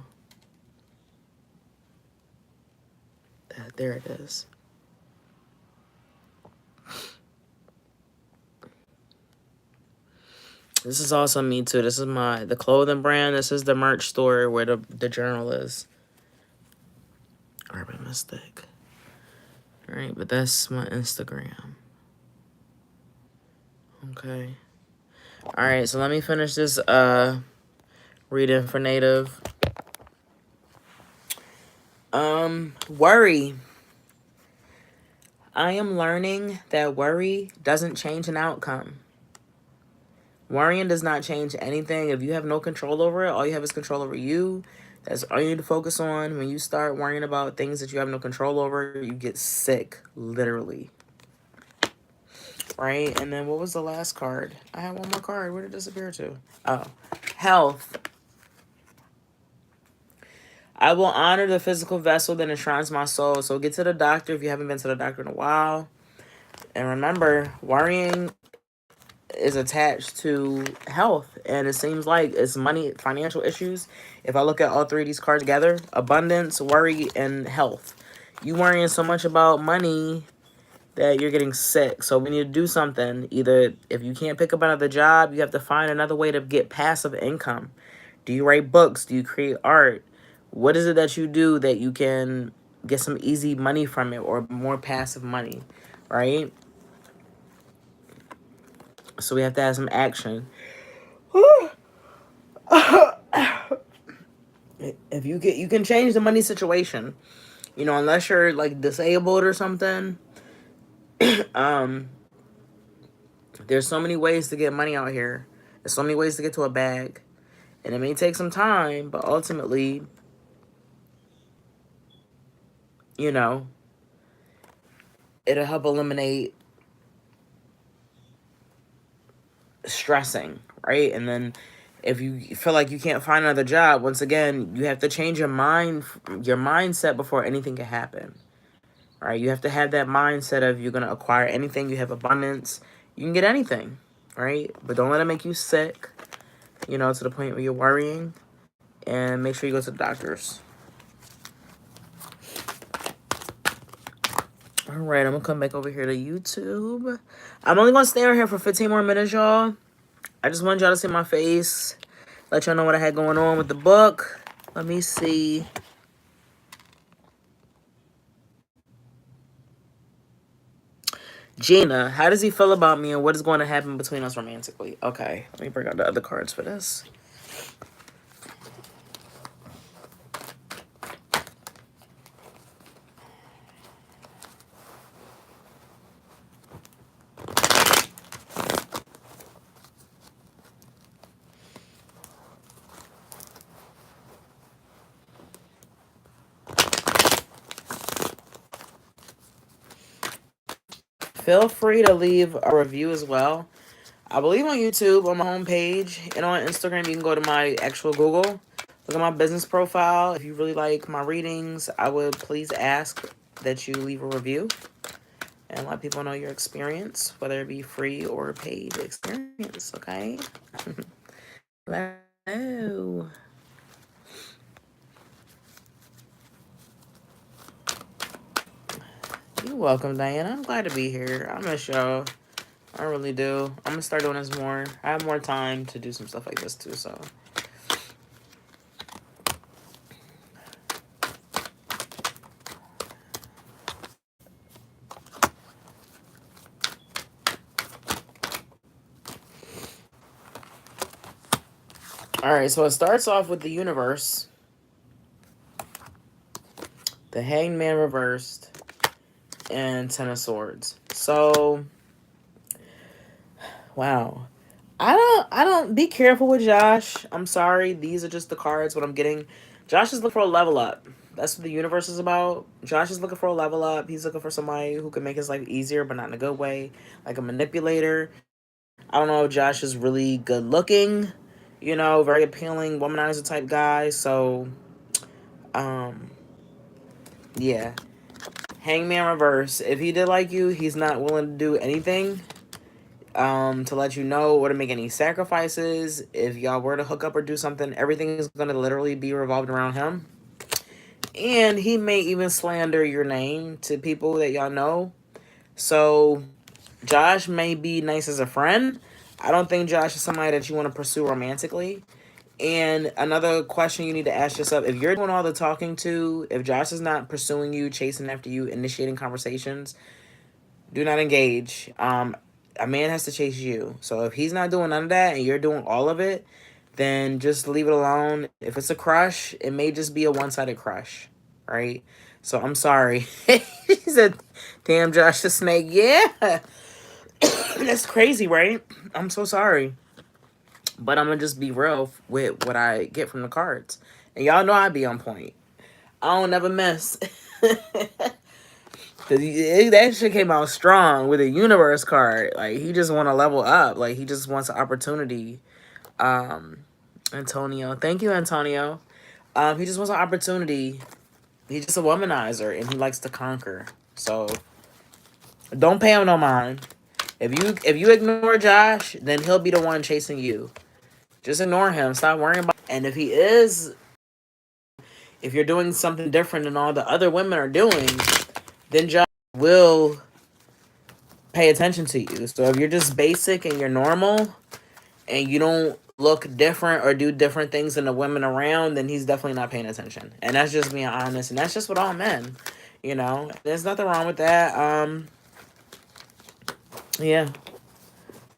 There it is. This is also me too. This is the clothing brand. This is the merch store where the journal is. Urban Mystic. All right, but that's my Instagram. Okay. All right, so let me finish this reading for Native. Worry. I am learning that worry doesn't change an outcome. Worrying does not change anything. If you have no control over it, all you have is control over you. That's all you need to focus on. When you start worrying about things that you have no control over, you get sick, literally. Right? And then what was the last card? I had one more card. Where did it disappear to? Oh, health. I will honor the physical vessel that enshrines my soul. So get to the doctor if you haven't been to the doctor in a while. And remember, worrying is attached to health, and it seems like it's money, financial issues. If I look at all 3 of these cards together, abundance, worry, and health. You worrying so much about money that you're getting sick. So we need to do something. Either if you can't pick up another job, you have to find another way to get passive income. Do you write books? Do you create art? What is it that you do that you can get some easy money from it or more passive money, right? So we have to have some action. If you can change the money situation, you know, unless you're like disabled or something. There's so many ways to get money out here. There's so many ways to get to a bag, and it may take some time, but ultimately, you know, it'll help eliminate stressing, right? And then if you feel like you can't find another job, once again, you have to change your mindset before anything can happen. All right, you have to have that mindset of you're going to acquire anything. You have abundance. You can get anything, right? But don't let it make you sick, you know, to the point where you're worrying. And make sure you go to the doctors. All right, I'm gonna come back over here to YouTube. I'm only gonna stay over here for 15 more minutes, y'all. I just wanted y'all to see my face, let y'all know what I had going on with the book. Let me see. Gina, how does he feel about me and what is going to happen between us romantically? Okay, let me bring out the other cards for this. Feel free to leave a review as well. I believe on YouTube, on my homepage, and on Instagram, you can go to my actual Google. Look at my business profile. If you really like my readings, I would please ask that you leave a review and let people know your experience, whether it be free or paid experience, okay? Hello. You're welcome, Diana. I'm glad to be here. I miss y'all. I really do. I'm gonna start doing this more. I have more time to do some stuff like this too, so. All right, so it starts off with the universe. The Hanged Man reversed and Ten of Swords. So, wow. I don't be careful with Josh. I'm sorry. These are just the cards what I'm getting. Josh is looking for a level up. That's what the universe is about. Josh is looking for a level up. He's looking for somebody who can make his life easier, but not in a good way. Like a manipulator. I don't know if Josh is really good looking. You know, very appealing, womanizer type guy. So, yeah. Hangman reverse. If he did like you, he's not willing to do anything to let you know or to make any sacrifices. If y'all were to hook up or do something, everything is going to literally be revolved around him. And he may even slander your name to people that y'all know. So Josh may be nice as a friend. I don't think Josh is somebody that you want to pursue romantically. And another question you need to ask yourself, if you're doing all the talking to, if Josh is not pursuing you, chasing after you, initiating conversations, do not engage. A man has to chase you. So if he's not doing none of that and you're doing all of it, then just leave it alone. If it's a crush, it may just be a one-sided crush, right? So I'm sorry. He said, damn, Josh the snake. Yeah. That's crazy, right? I'm so sorry. But I'm going to just be real with what I get from the cards. And y'all know I be on point. I don't never miss. That shit came out strong with a universe card. Like, he just want to level up. Like, he just wants an opportunity. Antonio. Thank you, Antonio. He just wants an opportunity. He's just a womanizer, and he likes to conquer. So, don't pay him no mind. If you ignore Josh, then he'll be the one chasing you. Just ignore him. Stop worrying about. And if you're doing something different than all the other women are doing, then Josh will pay attention to you. So if you're just basic and you're normal and you don't look different or do different things than the women around, then he's definitely not paying attention. And that's just being honest. And that's just with all men. You know, there's nothing wrong with that. Yeah.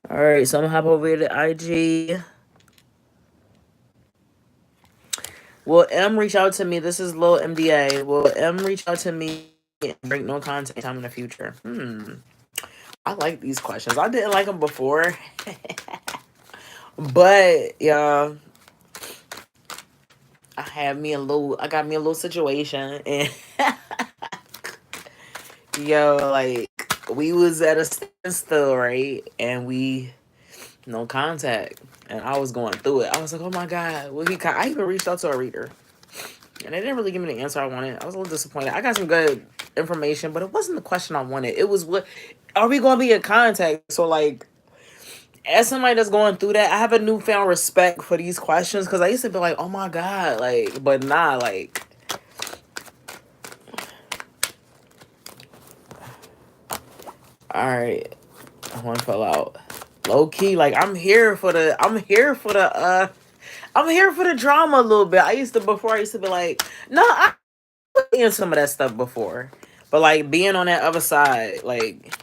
All right, so I'm gonna hop over to IG. Will M reach out to me? This is Lil MDA. Will M reach out to me and bring no content time in the future? I like these questions. I didn't like them before. But yeah, I got me a little situation, and yo, like, we was at a standstill, right? And we no contact, and I was going through it. I was like, oh my god, I even reached out to a reader, and they didn't really give me the answer I wanted. I was a little disappointed. I got some good information, but it wasn't the question I wanted. It was, what are we going to be in contact? So, like, as somebody that's going through that, I have a newfound respect for these questions, because I used to be like, oh my god, like, but nah, like, All right. One fell out. Low key, like I'm here for the drama a little bit. I used to be like, no, I was in some of that stuff before. But like being on that other side, like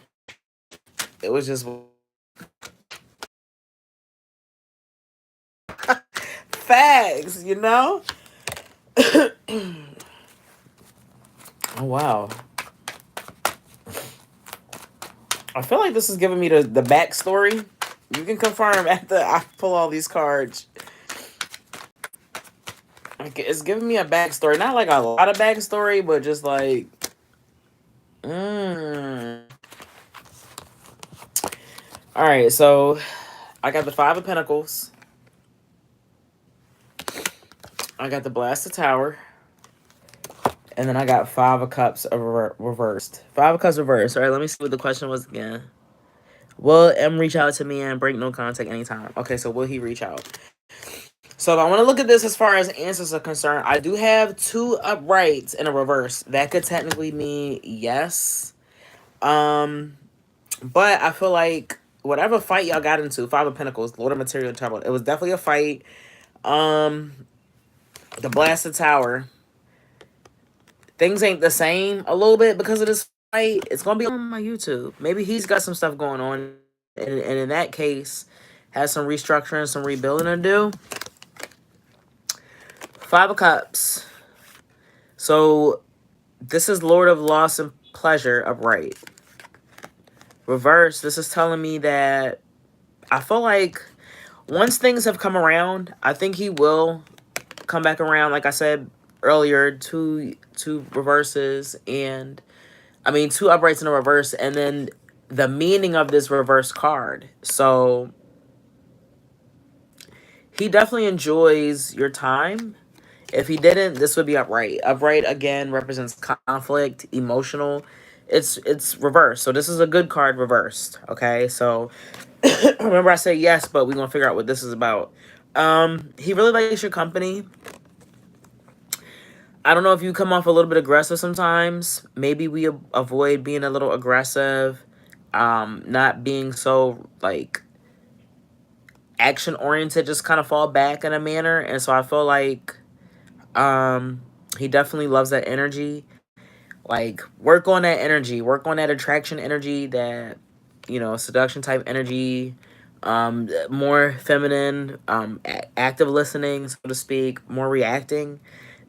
it was just facts, you know? Oh wow. I feel like this is giving me the backstory. You can confirm after I pull all these cards. Like, it's giving me a backstory. Not like a lot of backstory, but just like Alright, so I got the Five of Pentacles. I got the Blasted Tower. And then I got Five of Cups reversed. Five of Cups reversed. All right, let me see what the question was again. Will M reach out to me and break no contact anytime? Okay, so will he reach out? So if I want to look at this as far as answers are concerned, I do have two uprights in a reverse. That could technically mean yes. But I feel like whatever fight y'all got into, Five of Pentacles, Lord of Material Trouble, it was definitely a fight. The Blasted Tower. Things ain't the same a little bit because of this fight. It's going to be on my YouTube. Maybe he's got some stuff going on. And in that case, has some restructuring, some rebuilding to do. Five of Cups. So, this is Lord of Loss and Pleasure upright. Reverse, this is telling me that I feel like once things have come around, I think he will come back around. Like I said earlier, two reverses and I mean two uprights in a reverse, and then the meaning of this reverse card. So he definitely enjoys your time. If he didn't, this would be upright. Upright again represents conflict, emotional. It's reversed. So this is a good card reversed. Okay, so remember I said yes, but we're gonna figure out what this is about. He really likes your company. I don't know if you come off a little bit aggressive sometimes. Maybe we avoid being a little aggressive, not being so like action oriented. Just kind of fall back in a manner, and so I feel like he definitely loves that energy. Like work on that energy, work on that attraction energy, that seduction type energy. More feminine, active listening, so to speak, more reacting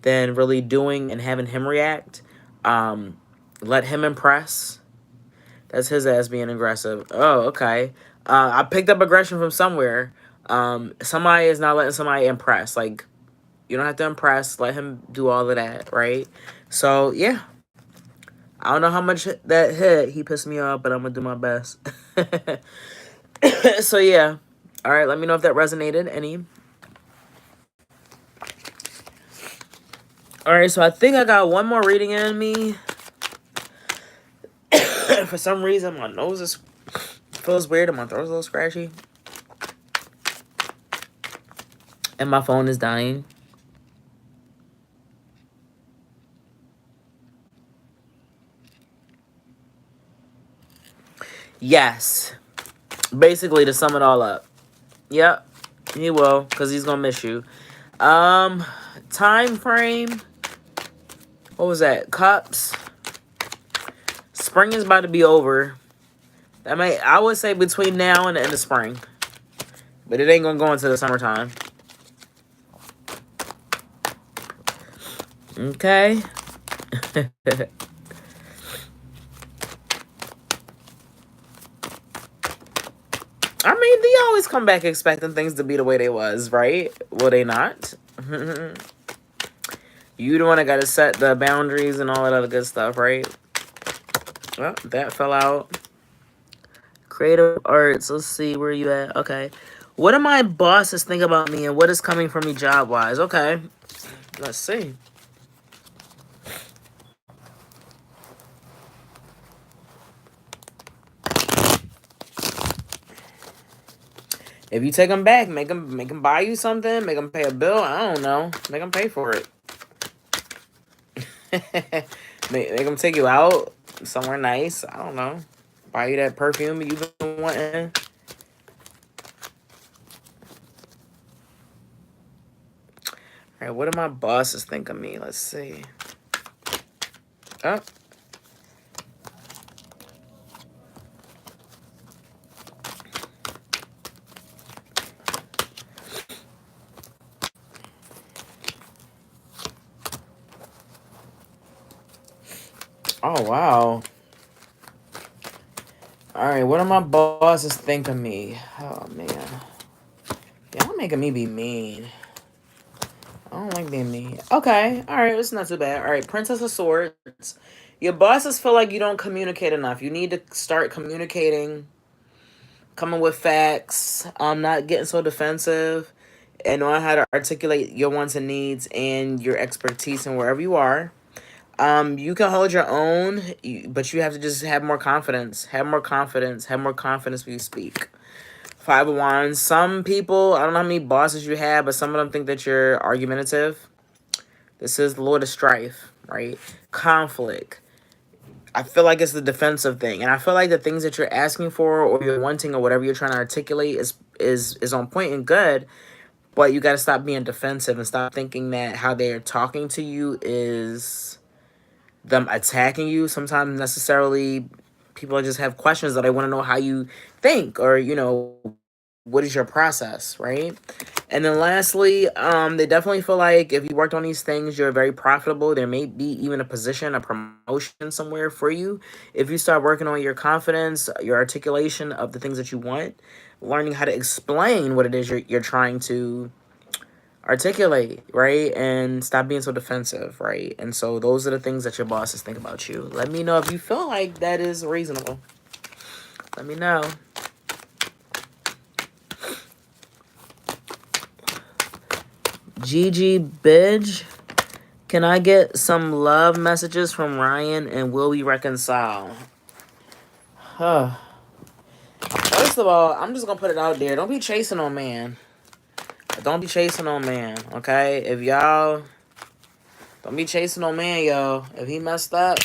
than really doing and having him react. Let him impress. That's his ass being aggressive. Oh, okay. I picked up aggression from somewhere. Somebody is not letting somebody impress. Like, you don't have to impress. Let him do all of that, right? So, yeah. I don't know how much that hit. He pissed me off, but I'm going to do my best. So, yeah. All right, let me know if that resonated any. All right, so I think I got one more reading in me. For some reason, my nose feels weird and my throat's a little scratchy. And my phone is dying. Yes. Basically, to sum it all up. Yep. He will, because he's going to miss you. Time frame. What was that? Cups. Spring is about to be over. I would say between now and the end of spring. But it ain't going to go into the summertime. Okay. I mean, they always come back expecting things to be the way they was, right? Will they not? You the one that got to set the boundaries and all that other good stuff, right? Well, that fell out. Creative arts. Let's see, where you at? Okay. What do my bosses think about me and what is coming for me job-wise? Okay. Let's see. If you take them back, make them buy you something, make them pay a bill. I don't know. Make them pay for it. make them take you out somewhere nice. I don't know. Buy you that perfume you've been wanting. All right, what do my bosses think of me? Let's see. Oh. Oh, wow. All right, what do my bosses think of me? Oh, man. Y'all making me be mean. I don't like being mean. Okay, all right, it's not too bad. All right, Princess of Swords. Your bosses feel like you don't communicate enough. You need to start communicating, coming with facts, not getting so defensive, and knowing how to articulate your wants and needs and your expertise and wherever you are. You can hold your own, but you have to just have more confidence. Have more confidence. Have more confidence when you speak. Five of Wands. Some people, I don't know how many bosses you have, but some of them think that you're argumentative. This is the Lord of Strife, right? Conflict. I feel like it's the defensive thing, and I feel like the things that you're asking for or you're wanting or whatever you're trying to articulate is on point and good, but you got to stop being defensive and stop thinking that how they are talking to you is them attacking you. Sometimes necessarily people just have questions that they want to know how you think, or what is your process, right? And then lastly, they definitely feel like if you worked on these things, you're very profitable. There may be even a position, a promotion somewhere for you if you start working on your confidence, your articulation of the things that you want, learning how to explain what it is you're trying to articulate, right? And stop being so defensive, right? And so those are the things that your bosses think about you. Let me know if you feel like that is reasonable. Let me know. Gigi Bidge, can I get some love messages from Ryan and will we reconcile? Huh. First of all, I'm just gonna put it out there. Don't be chasing on man. Don't be chasing on man, okay? If y'all don't be chasing on man, yo. If he messed up,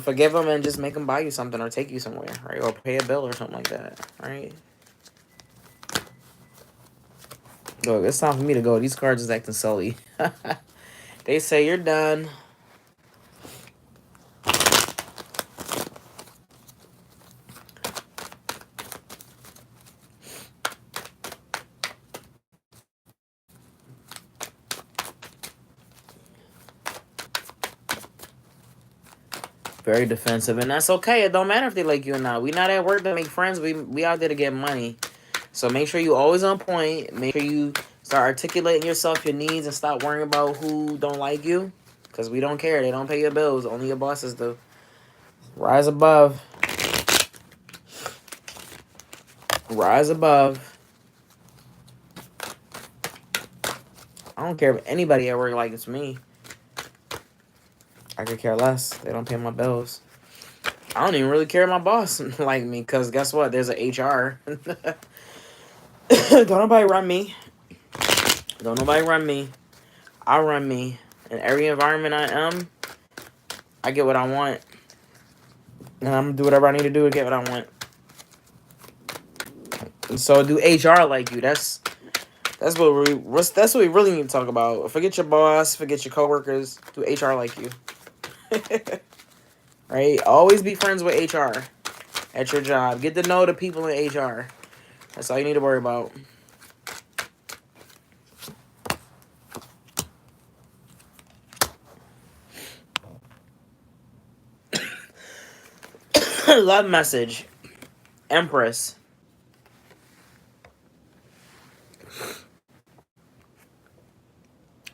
forgive him and just make him buy you something or take you somewhere, right? Or pay a bill or something like that, right? Look, it's time for me to go. These cards is acting silly. They say you're done. Very defensive, and that's okay. It don't matter if they like you or not. We not at work to make friends. We out there to get money. So make sure you always on point. Make sure you start articulating yourself, your needs, and stop worrying about who don't like you. Because we don't care. They don't pay your bills. Only your bosses do. Rise above. Rise above. I don't care if anybody at work likes me. I could care less. They don't pay my bills. I don't even really care if my boss like me. Because guess what? There's an HR. Don't nobody run me. Don't nobody run me. I run me. In every environment I am, I get what I want. And I'm going to do whatever I need to do to get what I want. And so do HR like you. That's what we really need to talk about. Forget your boss. Forget your coworkers. Do HR like you. Right? Always be friends with HR at your job. Get to know the people in HR. That's all you need to worry about. Love message. Empress.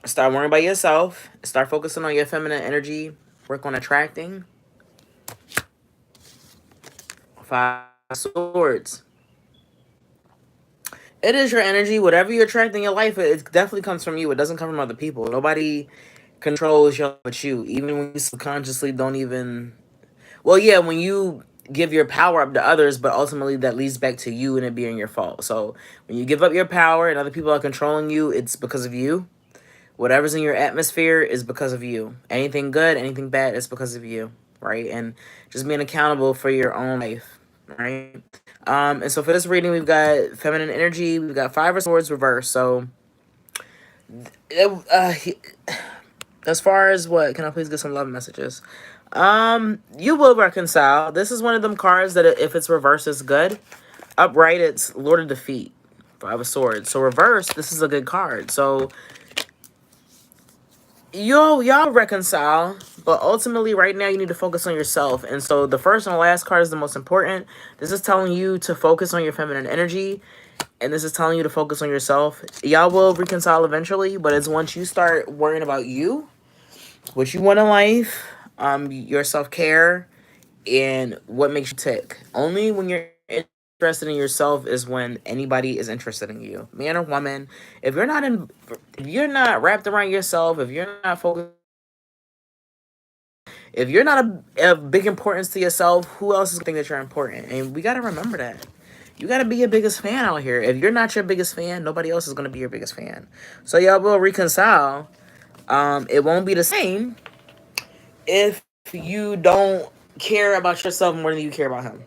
Start worrying about yourself. Start focusing on your feminine energy. Work on attracting. Five Swords. It is your energy. Whatever you're attracting in your life, it definitely comes from you. It doesn't come from other people. Nobody controls your life but you. Even when you subconsciously don't even... Well, yeah, when you give your power up to others, but ultimately that leads back to you and it being your fault. So when you give up your power and other people are controlling you, it's because of you. Whatever's in your atmosphere is because of you. Anything good, anything bad is because of you, right? And just being accountable for your own life, right? And so for this reading, we've got feminine energy. We've got Five of Swords reverse. So, as far as what, can I please get some love messages? You will reconcile. This is one of them cards that if it's reversed, it's good. Upright, it's Lord of Defeat. Five of Swords. So reverse, this is a good card. So y'all reconcile, but ultimately right now you need to focus on yourself. And so the first and the last card is the most important. This is telling you to focus on your feminine energy, and this is telling you to focus on yourself. Y'all will reconcile eventually, but it's once you start worrying about you, what you want in life, your self-care, and what makes you tick. Only when you're interested in yourself is when anybody is interested in you, man or woman. If you're not wrapped around yourself, if you're not focused, if you're not a big importance to yourself, who else is gonna think that you're important? And we gotta remember that. You gotta be your biggest fan out here. If you're not your biggest fan, nobody else is gonna be your biggest fan. So y'all will reconcile. It won't be the same if you don't care about yourself more than you care about him.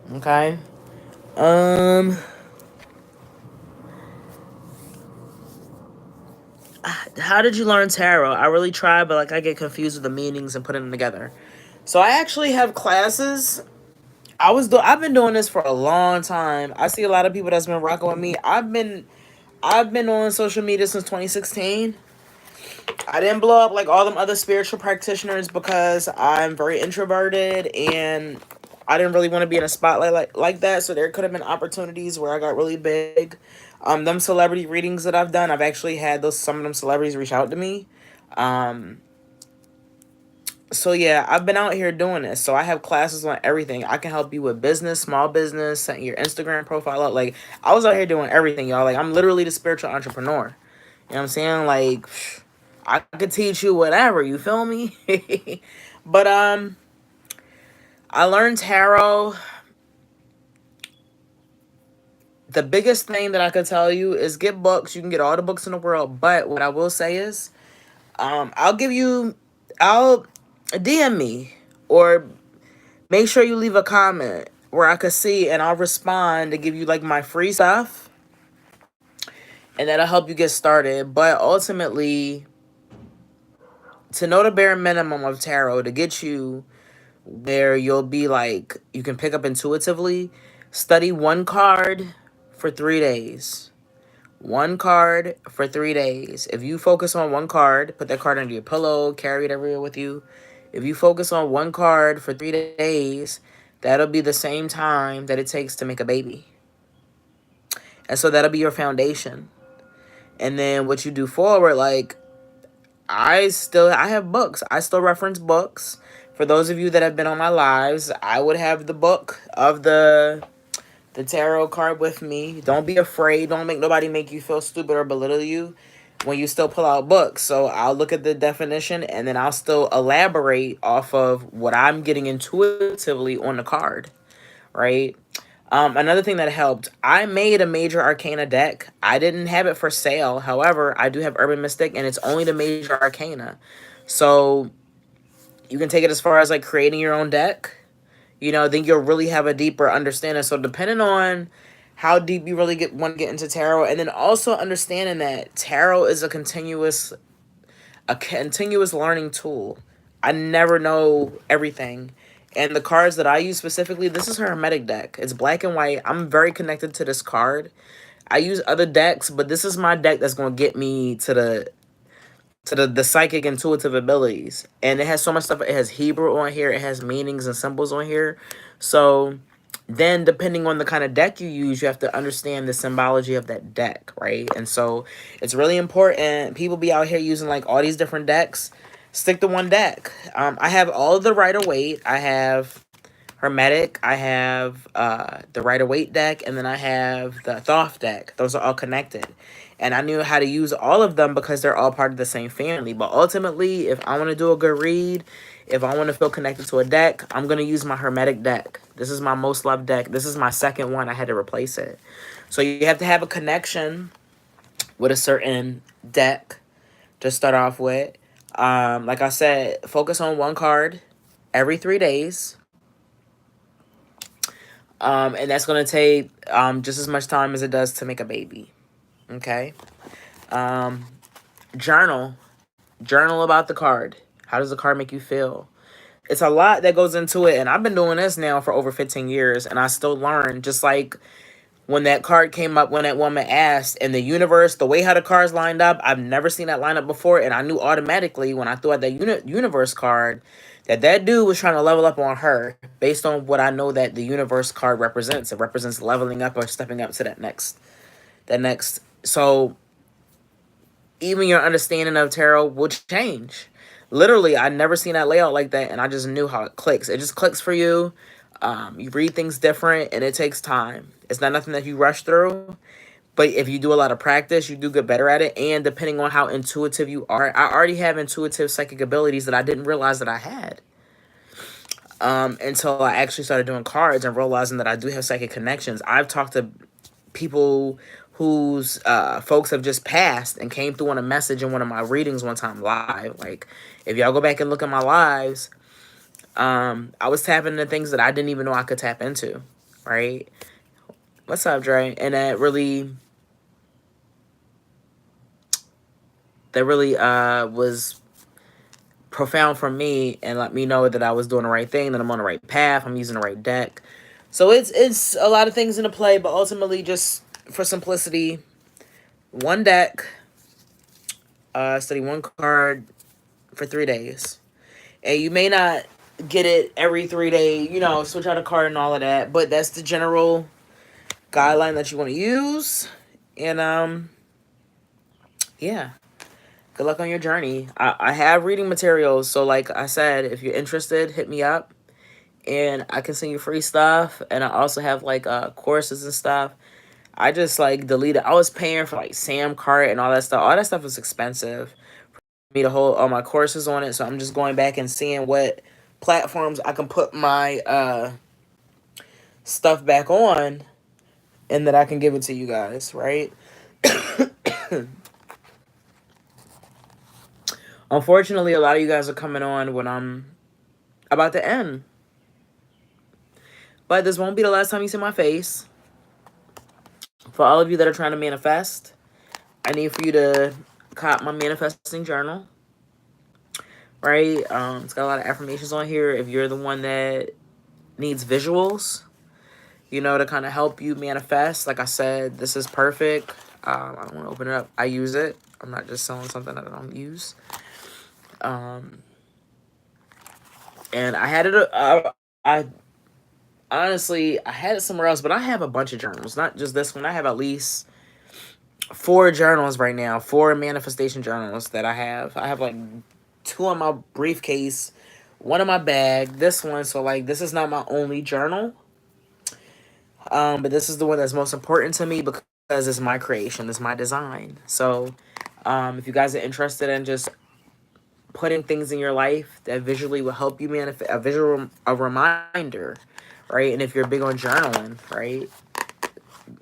Okay? How did you learn tarot? I really try, but like I get confused with the meanings and putting them together. So I actually have classes. I've been doing this for a long time. I see a lot of people that's been rocking with me. I've been on social media since 2016. I didn't blow up like all them other spiritual practitioners because I'm very introverted and I didn't really want to be in a spotlight like that. So there could have been opportunities where I got really big. Them celebrity readings that I've done, I've actually had some of them celebrities reach out to me. So yeah, I've been out here doing this. So I have classes on everything. I can help you with business, small business, setting your Instagram profile up. Like I was out here doing everything, y'all. Like I'm literally the spiritual entrepreneur. You know what I'm saying? Like I could teach you whatever, you feel me? But I learned tarot. The biggest thing that I could tell you is get books. You can get all the books in the world, but what I will say is I'll DM me or make sure you leave a comment where I could see and I'll respond to give you like my free stuff. And that'll help you get started. But ultimately, to know the bare minimum of tarot to get you where you'll be like, you can pick up intuitively, study one card for 3 days. One card for 3 days. If you focus on one card, put that card under your pillow, carry it everywhere with you. If you focus on one card for 3 days, that'll be the same time that it takes to make a baby. And so that'll be your foundation. And then what you do forward, like, I have books. I still reference books. For those of you that have been on my lives, I would have the book of the tarot card with me. Don't be afraid. Don't make nobody make you feel stupid or belittle you when you still pull out books. So I'll look at the definition and then I'll still elaborate off of what I'm getting intuitively on the card, right? Another thing that helped, I made a major arcana deck. I didn't have it for sale. However, I do have Urban Mystic and it's only the major arcana. So you can take it as far as like creating your own deck. You know, then you'll really have a deeper understanding. So depending on how deep you really want to get into tarot, and then also understanding that tarot is a continuous learning tool. I never know everything. And the cards that I use specifically, this is her Hermetic deck. It's black and white. I'm very connected to this card. I use other decks, but this is my deck that's going to get me to the psychic intuitive abilities. And it has so much stuff. It has Hebrew on here. It has meanings and symbols on here. So then depending on the kind of deck you use, you have to understand the symbology of that deck, right? And so it's really important. People be out here using like all these different decks. Stick to one deck. I have all of the Rider-Waite. I have Hermetic. I have the Rider-Waite deck. And then I have the Thoth deck. Those are all connected. And I knew how to use all of them because they're all part of the same family. But ultimately, if I want to do a good read, if I want to feel connected to a deck, I'm going to use my Hermetic deck. This is my most loved deck. This is my second one. I had to replace it. So you have to have a connection with a certain deck to start off with. Like I said, focus on one card every 3 days. And that's going to take just as much time as it does to make a baby. Okay? Journal. Journal about the card. How does the card make you feel? It's a lot that goes into it, and I've been doing this now for over 15 years, and I still learn. Just like when that card came up, when that woman asked, in the universe, the way how the cards lined up, I've never seen that line up before, and I knew automatically when I threw out that universe card that dude was trying to level up on her based on what I know that the universe card represents. It represents leveling up or stepping up to that next. So even your understanding of tarot will change. Literally, I never seen that layout like that, and I just knew how it clicks. It just clicks for you. You read things different, and it takes time. It's not nothing that you rush through, but if you do a lot of practice, you do get better at it, and depending on how intuitive you are, I already have intuitive psychic abilities that I didn't realize that I had until I actually started doing cards and realizing that I do have psychic connections. I've talked to people whose folks have just passed and came through on a message in one of my readings one time live. Like, if y'all go back and look at my lives, I was tapping into things that I didn't even know I could tap into, right? What's up, Dre? And that really was profound for me and let me know that I was doing the right thing, that I'm on the right path, I'm using the right deck. So it's a lot of things into play, but ultimately, just for simplicity, one deck, study one card for 3 days. And you may not get it every 3 days, switch out a card and all of that, but that's the general guideline that you want to use. And yeah, good luck on your journey. I have reading materials, so like I said, if you're interested, hit me up and I can send you free stuff. And I also have like courses and stuff. I just like deleted. I was paying for like Samcart and all that stuff. All that stuff is expensive for me to hold all my courses on it. So I'm just going back and seeing what platforms I can put my stuff back on and that I can give it to you guys, right? Unfortunately, a lot of you guys are coming on when I'm about to end. But this won't be the last time you see my face. For all of you that are trying to manifest, I need for you to cop my manifesting journal. Right? It's got a lot of affirmations on here. If you're the one that needs visuals, to kind of help you manifest. Like I said, this is perfect. I don't want to open it up. I use it. I'm not just selling something that I don't use. And I had it, I honestly, I had it somewhere else, but I have a bunch of journals, not just this one. I have at least 4 journals right now, 4 manifestation journals that I have. I have like 2 in my briefcase, 1 in my bag, this one. So like, this is not my only journal. But this is the one that's most important to me because it's my creation, it's my design. So, if you guys are interested in just putting things in your life that visually will help you manifest, a reminder, right? And if you're big on journaling, right,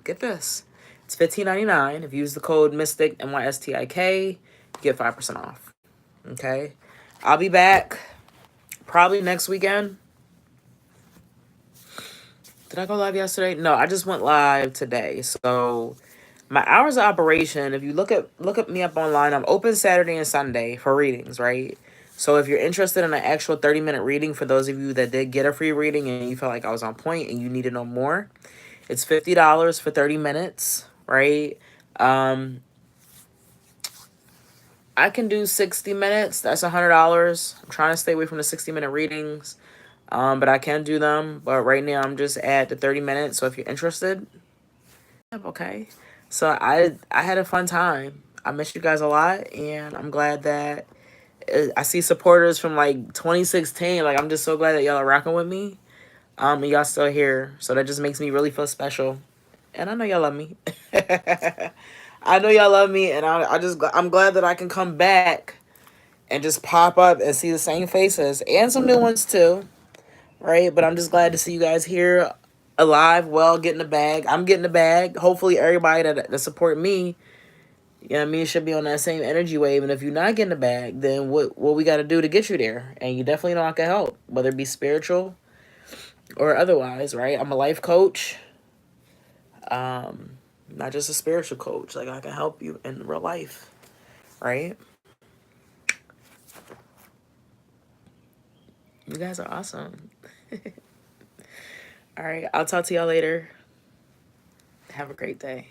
get this. It's $15.99. If you use the code MYSTIK, MYSTIK, you get 5% off. Okay? I'll be back probably next weekend. Did I go live yesterday? No, I just went live today. So my hours of operation, if you look at me up online, I'm open Saturday and Sunday for readings, right? So if you're interested in an actual 30-minute reading, for those of you that did get a free reading and you felt like I was on point and you need to know more, it's $50 for 30 minutes, right? I can do 60 minutes. That's $100. I'm trying to stay away from the 60-minute readings. But I can do them. But right now I'm just at the 30 minutes. So if you're interested, okay. So I had a fun time. I miss you guys a lot, and I'm glad that I see supporters from like 2016. Like, I'm just so glad that y'all are rocking with me. And y'all still here. So that just makes me really feel special. And I know y'all love me. I know y'all love me, and I'm glad that I can come back and just pop up and see the same faces and some new ones too. Right? But I'm just glad to see you guys here alive, well, getting the bag. I'm getting the bag. Hopefully everybody that support me, You know what I mean? You should be on that same energy wave. And if you're not getting a bag, then what we got to do to get you there? And you definitely know I can help, whether it be spiritual or otherwise, right? I'm a life coach, not just a spiritual coach. Like, I can help you in real life, right? You guys are awesome. All right, I'll talk to y'all later. Have a great day.